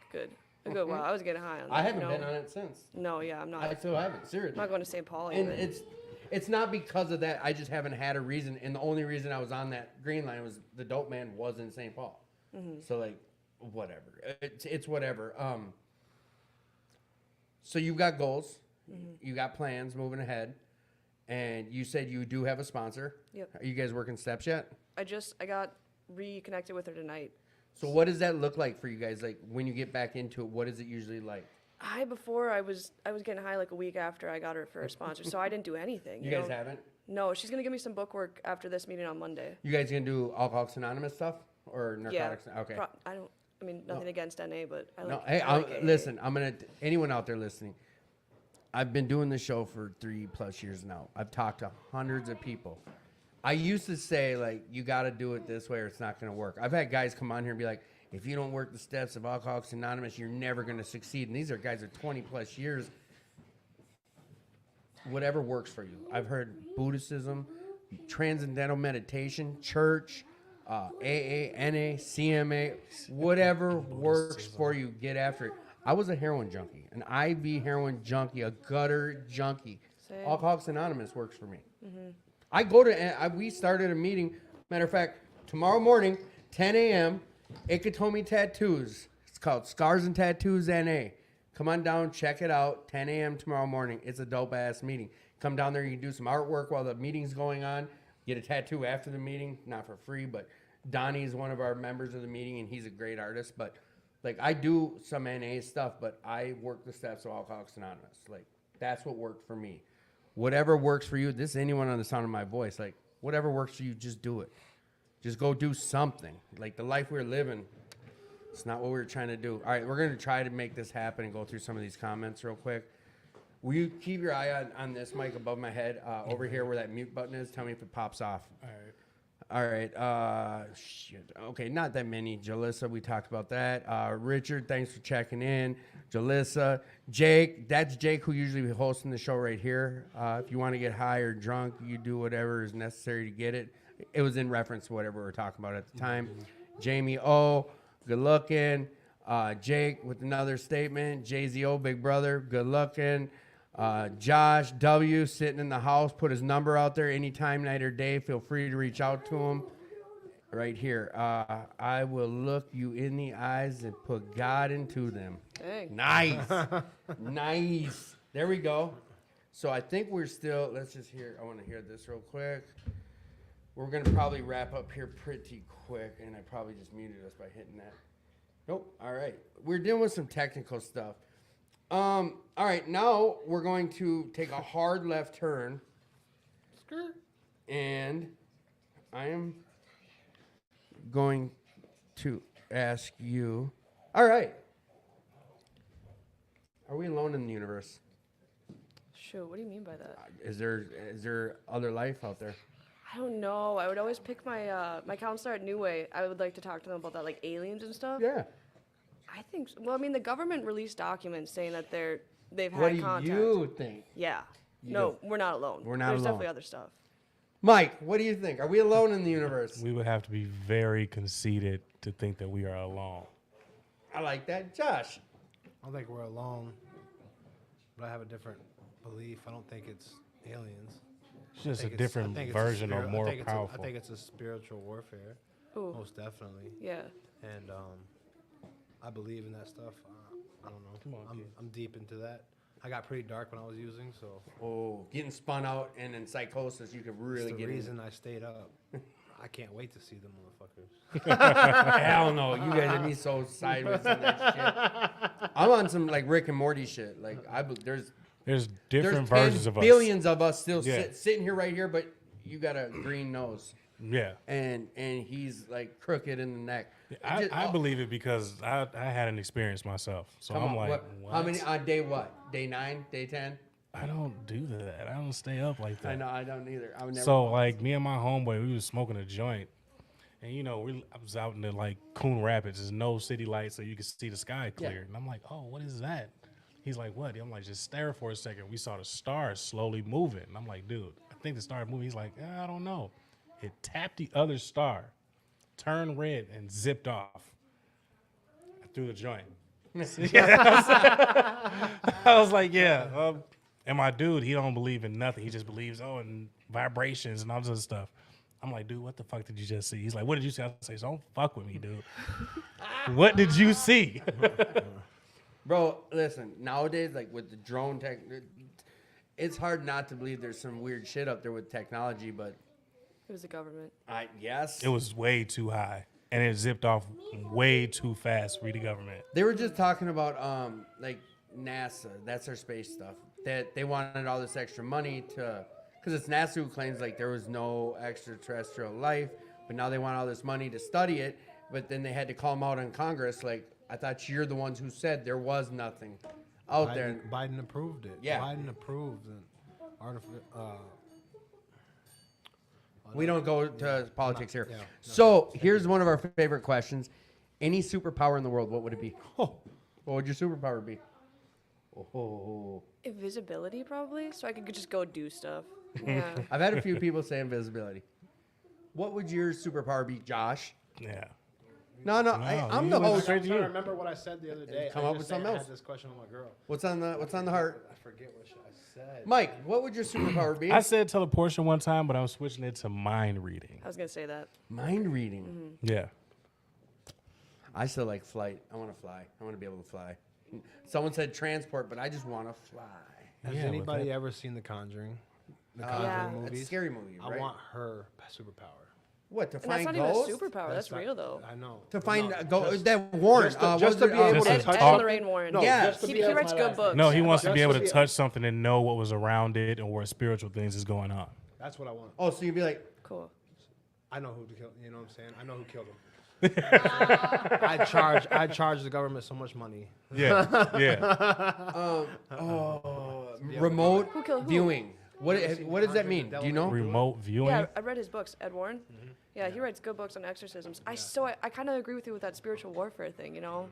a good while. I was getting high on that. I haven't no. been on it since. No, yeah, I'm not. I still haven't. Seriously. I'm not going to St. Paul And even. it's not because of that. I just haven't had a reason. And the only reason I was on that green line was the dope man was in St. Paul. So like, whatever. It's whatever. So you've got goals, you got plans moving ahead, and you said you do have a sponsor. Yep. Are you guys working steps yet? I got reconnected with her tonight. So what does that look like for you guys? Like, when you get back into it, what is it usually like? Before I was getting high like a week after I got her for a sponsor, so I didn't do anything. You guys haven't? No, she's gonna give me some book work after this meeting on Monday. You guys gonna do Alcoholics Anonymous stuff or narcotics? Yeah. Okay. I mean, nothing against NA, but I like. No, hey, I like AA. listen. Anyone out there listening. I've been doing this show for 3+ years now. I've talked to hundreds of people. I used to say, like, you got to do it this way or it's not going to work. I've had guys come on here and be like, if you don't work the steps of Alcoholics Anonymous, you're never going to succeed. And these are guys that are 20+ years. Whatever works for you. I've heard Buddhism, transcendental meditation, church, AA, NA, CMA, whatever works for you, get after it. I was a heroin junkie, an IV heroin junkie, a gutter junkie. Same. Alcoholics Anonymous works for me. I go to, we started a meeting. Matter of fact, tomorrow morning, 10 a.m., Ikatomi Tattoos. It's called Scars and Tattoos NA. Come on down, check it out. 10 a.m. tomorrow morning. It's a dope-ass meeting. Come down there. You can do some artwork while the meeting's going on. Get a tattoo after the meeting. Not for free, but Donnie is one of our members of the meeting, and he's a great artist. But, like, I do some NA stuff, but I work the steps of Alcoholics Anonymous. Like, That's what worked for me. Whatever works for you, this is anyone on the sound of my voice. Like, whatever works for you, just do it. Just go do something. Like, the life we're living, it's not what we were trying to do. All right, we're going to try to make this happen and go through some of these comments real quick. Will you keep your eye on this mic above my head, over here where that mute button is? Tell me if it pops off. All right. All right. Shit. Okay, not that many. Jalissa, we talked about that. Richard, thanks for checking in. Jalissa. Jake, that's Jake who usually hosting the show right here. If you want to get high or drunk, you do whatever is necessary to get it. It was in reference to whatever we were talking about at the time. Jamie O, good looking. Jake with another statement. JZO, big brother, good looking. Josh W, sitting in the house, put his number out there anytime, night or day. Feel free to reach out to him. Right here. I will look you in the eyes and put God into them. Dang. Nice. Nice. There we go. So I think we're still, let's just hear, I want to hear this real quick. We're going to probably wrap up here pretty quick, and I probably just muted us by hitting that. Nope. All right. We're dealing with some technical stuff. All right, now we're going to take a hard left turn. And I am going to ask you. All right. Are we alone in the universe? Shoot, what do you mean by that? Is there other life out there? I don't know. I would always pick my my counselor at New Way. I would like to talk to them about that, like aliens and stuff. Yeah. I think. Well, I mean, the government released documents saying that they've had What do contact. you think? Yeah. You No, we're not alone. We're not There's alone. definitely other stuff. Mike, what do you think? Are we alone in the universe? We would have to be very conceited to think that we are alone. I like that. Josh. I don't think we're alone, but I have a different belief. I don't think it's aliens. It's just I a think different I think it's a version or spirit- I more think it's powerful. I think it's a spiritual warfare, Ooh. most definitely. Yeah. And I believe in that stuff. I don't know. Come on, kid. I'm deep into that. I got pretty dark when I was using, so Oh, getting spun out and in psychosis, you could really that's the get reason I stayed up. I can't wait to see them motherfuckers. Hell no, you guys are me so sideways on that shit. I'm on some like Rick and Morty shit. Like there's There's different 10 versions of us. billions of us still Yeah. sitting here right here, but you got a green nose Yeah. and he's like crooked in the neck. I, Just- I oh, believe it because I had an experience myself. So come I'm on, like, what? How many on day what? Day 9, day 10? I don't do that. I don't stay up like that. I know I don't either. I would never. So like me and my homeboy, we was smoking a joint, and you know I was out in the like Coon Rapids. There's no city lights, so you can see the sky clear. Yeah. And I'm like, oh, what is that? He's like, what? I'm like, just stare for a second. We saw the stars slowly moving. And I'm like, dude, I think the star moving. He's like, I don't know. It tapped the other star, turned red, and zipped off. I threw the joint. I was like, yeah. And my dude, he don't believe in nothing. He just believes, in vibrations and all this other stuff. I'm like, dude, what the fuck did you just see? He's like, what did you see? I say, don't fuck with me, dude. What did you see? Bro, listen, nowadays, like with the drone tech, it's hard not to believe there's some weird shit up there with technology, but It was the government. I guess. It was way too high. And it zipped off way too fast for the government. They were just talking about like NASA, that's their space stuff, that they wanted all this extra money to, because it's NASA who claims like there was no extraterrestrial life, but now they want all this money to study it, but then they had to call them out in Congress, like, I thought you're the ones who said there was nothing out there. Biden approved it. Yeah. Biden approved an We don't go to politics here. yeah, no. So here's one of our favorite questions. Any superpower in the world, what would it be? Oh, what would your superpower be? Oh, Invisibility, probably, so I could just go do stuff. Yeah. I've had a few people say invisibility. What would your superpower be, Josh? Yeah. No, No, I'm you the went host. straight I'm to trying to you. remember what I said the other day. Come I up just with said something I else. had this question with my girl. What's on the heart? I forget what I said. Mike, what would your superpower be? I said teleportation one time, but I'm switching it to mind reading. I was gonna say that. Mind reading. Yeah. I still like flight. I want to fly. I want to be able to fly. Someone said transport, but I just want to fly. Has Yeah, with anybody that- ever seen The Conjuring? The Yeah. Conjuring It's a movies? scary movie, I right? want her superpower. What, to And that's find not ghosts? even a superpower. That's not- real though. I know. To find No, that Warren. just to be able to Ed, touch Ed all- and Lorraine Warren. No, Yes. just to He, be he able- writes good books. No, he wants to Just be able to to be- touch something and know what was around it and where spiritual things is going on. That's what I want. Oh, so you'd be like, Cool. I know who to kill. You know what I'm saying? I know who killed him. I charge the government so much money. Yeah, yeah. remote Who killed who? viewing. What does that mean? Do you know? Remote viewing. Yeah, I read his books. Ed Warren. Yeah, he writes good books on exorcisms. I kind of agree with you with that spiritual warfare thing. You know.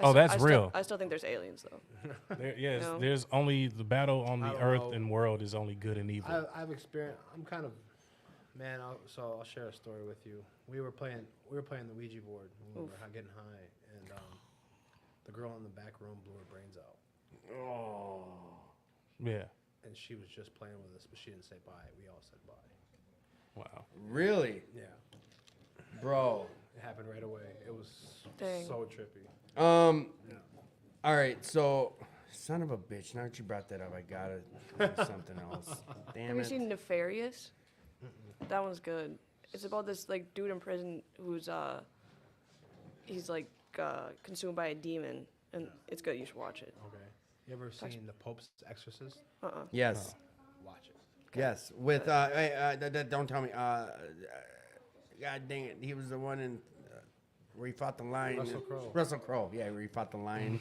Oh, that's real. I still think there's aliens though. Yes, No. there's only the battle on I the don't earth know. and world is only good and evil. I've experienced. I'm kind of, man. I'll share a story with you. We were playing the Ouija board when we were getting high, and the girl in the back room blew her brains out, Yeah. and she was just playing with us, but she didn't say bye. We all said bye. Wow. Really? Yeah, Bro. it happened right away. It was Dang. so trippy. All right, so son of a bitch. Now that you brought that up, I gotta do something else. Damn Have you it. seen Nefarious? That one's good. It's about this like dude in prison who's he's like consumed by a demon, and it's good. You should watch it. Okay. You ever seen The Pope's Exorcist? Yes. Watch it. Yes. With don't tell me. God dang it, he was the one in where he fought the lion. Russell Crowe. Russell Crowe. Yeah, where he fought the lion.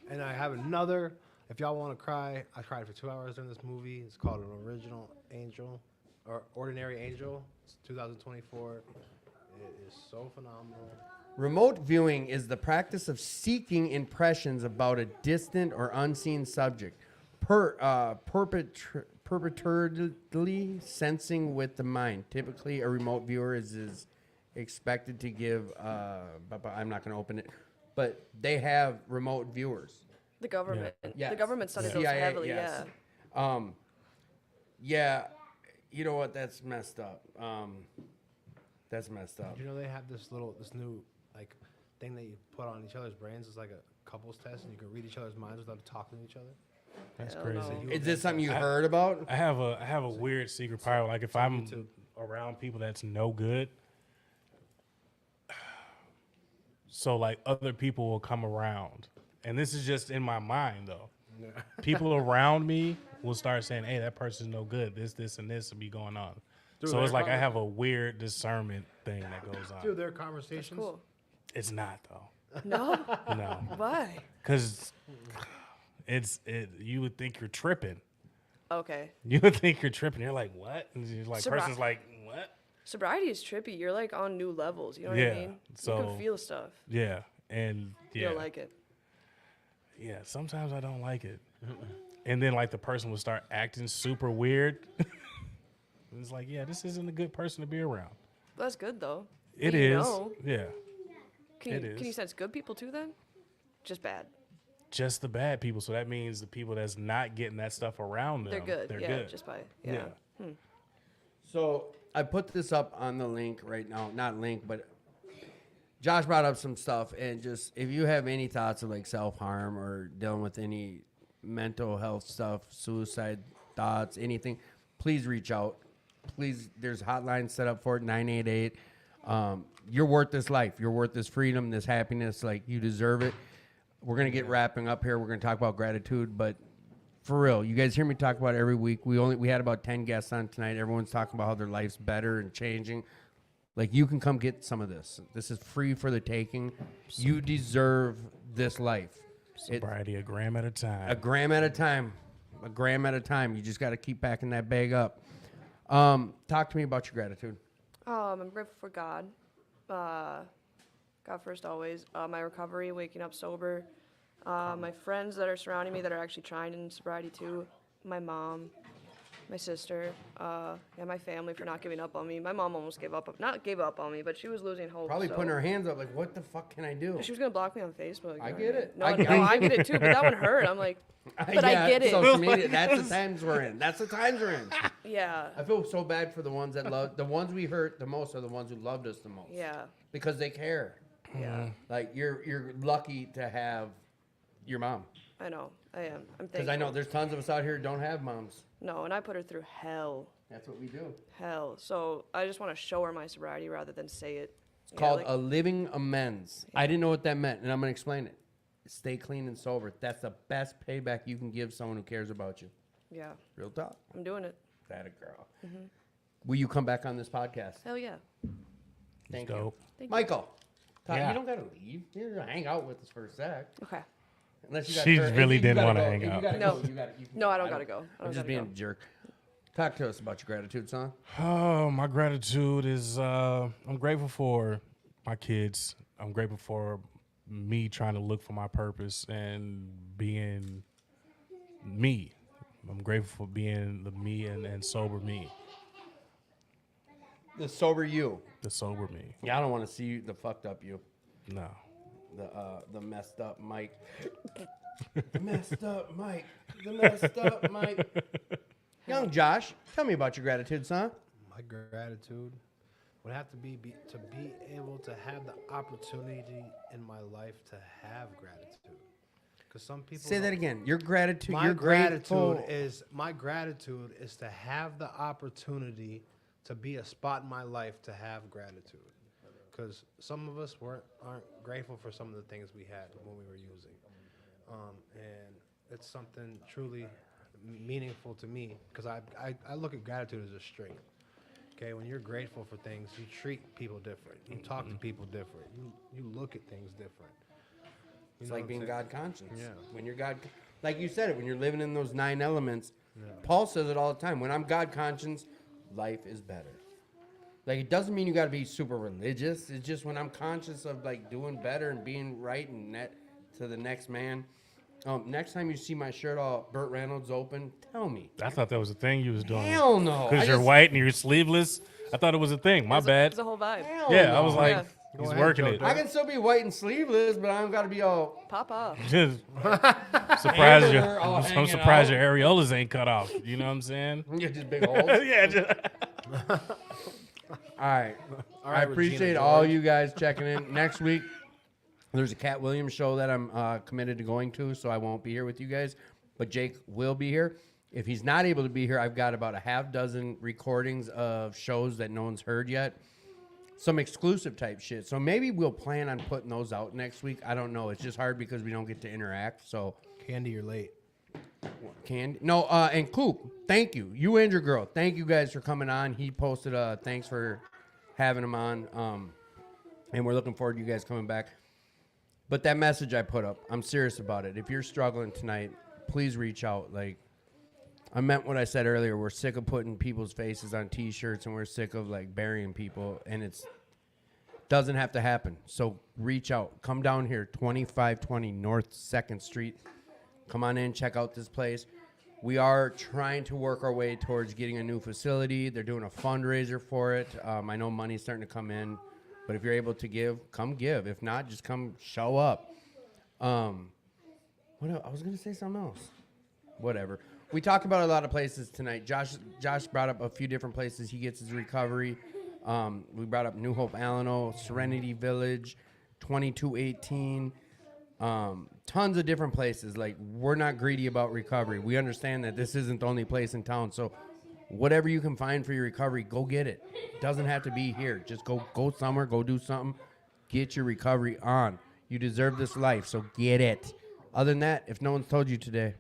And I have another. If y'all want to cry, I cried for 2 hours during this movie. It's called An Original Angel, or Ordinary Angel. It's 2024. It is so phenomenal. Remote viewing is the practice of seeking impressions about a distant or unseen subject, perpetually sensing with the mind. Typically, a remote viewer is expected to give. I'm not going to open it, but they have remote viewers. The government. Yes. The government studied those CIA, heavily. yes. Yeah. Yeah, you know what? That's messed up. That's messed up. You know they have this new like thing that you put on each other's brains. It's like a couples test, and you can read each other's minds without talking to each other. That's Hell crazy. no. Is this something you heard about? I have a weird secret power. Like if I'm around people that's no good, so like other people will come around, and this is just in my mind though. People around me will start saying, "Hey, that person's no good. This, and this will be going on." Dude, so it's they're like I have a weird discernment thing that goes on. Dude, their conversations. Cool. It's not though. No. No, Why? because you would think you're tripping. Okay. You would think you're tripping. You're like, what? And you're like, Surprise. person's like, what? Sobriety is trippy. You're like on new levels. You know what Yeah, I mean? You so- can feel stuff. Yeah, and You yeah, don't like it. yeah. Sometimes I don't like it, and then like the person would start acting super weird. And it's like, yeah, this isn't a good person to be around. That's good though. It But you is, know. yeah. Can It you is. sense good people too then? Just bad. Just the bad people. So that means the people that's not getting that stuff around them, They're good. They're yeah. good. Just by yeah. So I put this up on the link right now. Not link, but Josh brought up some stuff. And just if you have any thoughts of like self-harm or dealing with any mental health stuff, suicide thoughts, anything, please reach out. Please, there's hotlines set up for it, 988. You're worth this life. You're worth this freedom, this happiness. Like, you deserve it. We're going to get wrapping up here. We're going to talk about gratitude, but for real, you guys hear me talk about it every week. We had about 10 guests on tonight. Everyone's talking about how their life's better and changing. Like, you can come get some of this. This is free for the taking. You deserve this life. Sobriety, a gram at a time. A gram at a time. A gram at a time. You just got to keep packing that bag up. Talk to me about your gratitude. I'm grateful for God. God first always. My recovery, waking up sober. My friends that are surrounding me that are actually trying in sobriety too. My mom, my sister, my family for not giving up on me. My mom almost not gave up on me, but she was losing hope. Probably so. putting her hands up like, what the fuck can I do? She was gonna block me on Facebook. I you know get what it. No, I no, get it. I get it too, but that one hurt. I'm like, but I get it. Social media, that's the times we're in. That's the times we're in. yeah, I feel so bad for the ones that love, the ones we hurt the most are the ones who loved us the most. yeah, Because they care. yeah. Like, you're lucky to have your mom. I know. I am. I'm Because thankful. I know there's tons of us out here who don't have moms. No, and I put her through hell. That's what we do. Hell. So I just want to show her my sobriety rather than say it. It's called a living amends. I didn't know what that meant, and I'm going to explain it. Stay clean and sober. That's the best payback you can give someone who cares about you. Yeah. Real talk. I'm doing it. That a girl. Will you come back on this podcast? Hell yeah. Thank dope. you. Michael, Todd, Yeah. you don't got to leave. You're going to hang out with us for a sec. Okay. Unless you got She really didn't gotta wanna go. hang You out. gotta No. go. You gotta, you can- No, I don't gotta go. I I'm don't just gotta being go. a jerk. Talk to us about your gratitude, son. Oh, my gratitude is I'm grateful for my kids. I'm grateful for me trying to look for my purpose and being me. I'm grateful for being the me and sober me. The sober you. The sober me. Yeah, I don't want to see you, the fucked up you. No. The messed up Mike. The messed up Mike. The messed up Mike. Young Josh, tell me about your gratitude, son. My gratitude would have to be to be able to have the opportunity in my life to have gratitude. Because some people Say that don't- again. Your gratitude. My You're grateful. gratitude is to have the opportunity to be a spot in my life to have gratitude. Because some of us aren't grateful for some of the things we had when we were using, and it's something truly meaningful to me. Because I look at gratitude as a strength. Okay, when you're grateful for things, you treat people different. You talk to people different. You look at things different. You It's know like what being I'm God saying? conscious. Yeah. When you're God, like you said it, when you're living in those 9 elements, Paul says it all the time. When I'm God conscious, life is better. Like, it doesn't mean you got to be super religious. It's just when I'm conscious of like doing better and being right and net to the next man. Next time you see my shirt all Burt Reynolds open, tell me. I thought that was a thing you was doing. Hell no. Because I you're just- white and you're sleeveless. I thought it was a thing. My bad. It's a whole vibe. Hell Yeah, no. I was like, Yeah. he's ahead, working Joe it. Dirt. I can still be white and sleeveless, but I don't got to be all. Papa. Just surprised you. Hamburger all I'm hanging surprised out. your areolas ain't cut off. You know what I'm saying? You're just big holes. Yeah. Just, All right. All I right, Regina appreciate all George. you guys checking in. Next week, there's a Cat Williams show that I'm committed to going to, so I won't be here with you guys. But Jake will be here. If he's not able to be here, I've got about a half dozen recordings of shows that no one's heard yet. Some exclusive type shit. So maybe we'll plan on putting those out next week. I don't know. It's just hard because we don't get to interact. So Candy, you're late. Candy. No, and Coop, thank you. You and your girl. Thank you guys for coming on. He posted thanks for having him on. And we're looking forward to you guys coming back. But that message I put up, I'm serious about it. If you're struggling tonight, please reach out. Like, I meant what I said earlier. We're sick of putting people's faces on T-shirts, and we're sick of like burying people, and it's doesn't have to happen. So reach out. Come down here, 2520 North 2nd Street. Come on in, check out this place. We are trying to work our way towards getting a new facility. They're doing a fundraiser for it. I know money's starting to come in, but if you're able to give, come give. If not, just come show up. What else? I was gonna say something else. Whatever. We talked about a lot of places tonight. Josh brought up a few different places he gets his recovery. We brought up New Hope, Alano, Serenity Village, 2218. Tons of different places. Like, we're not greedy about recovery. We understand that this isn't the only place in town. So whatever you can find for your recovery, go get it. Doesn't have to be here. Just go somewhere, go do something. Get your recovery on. You deserve this life, so get it. Other than that, if no one's told you today,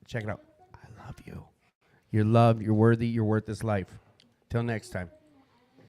check it out. I love you. You're loved, you're worthy, you're worth this life. Till next time.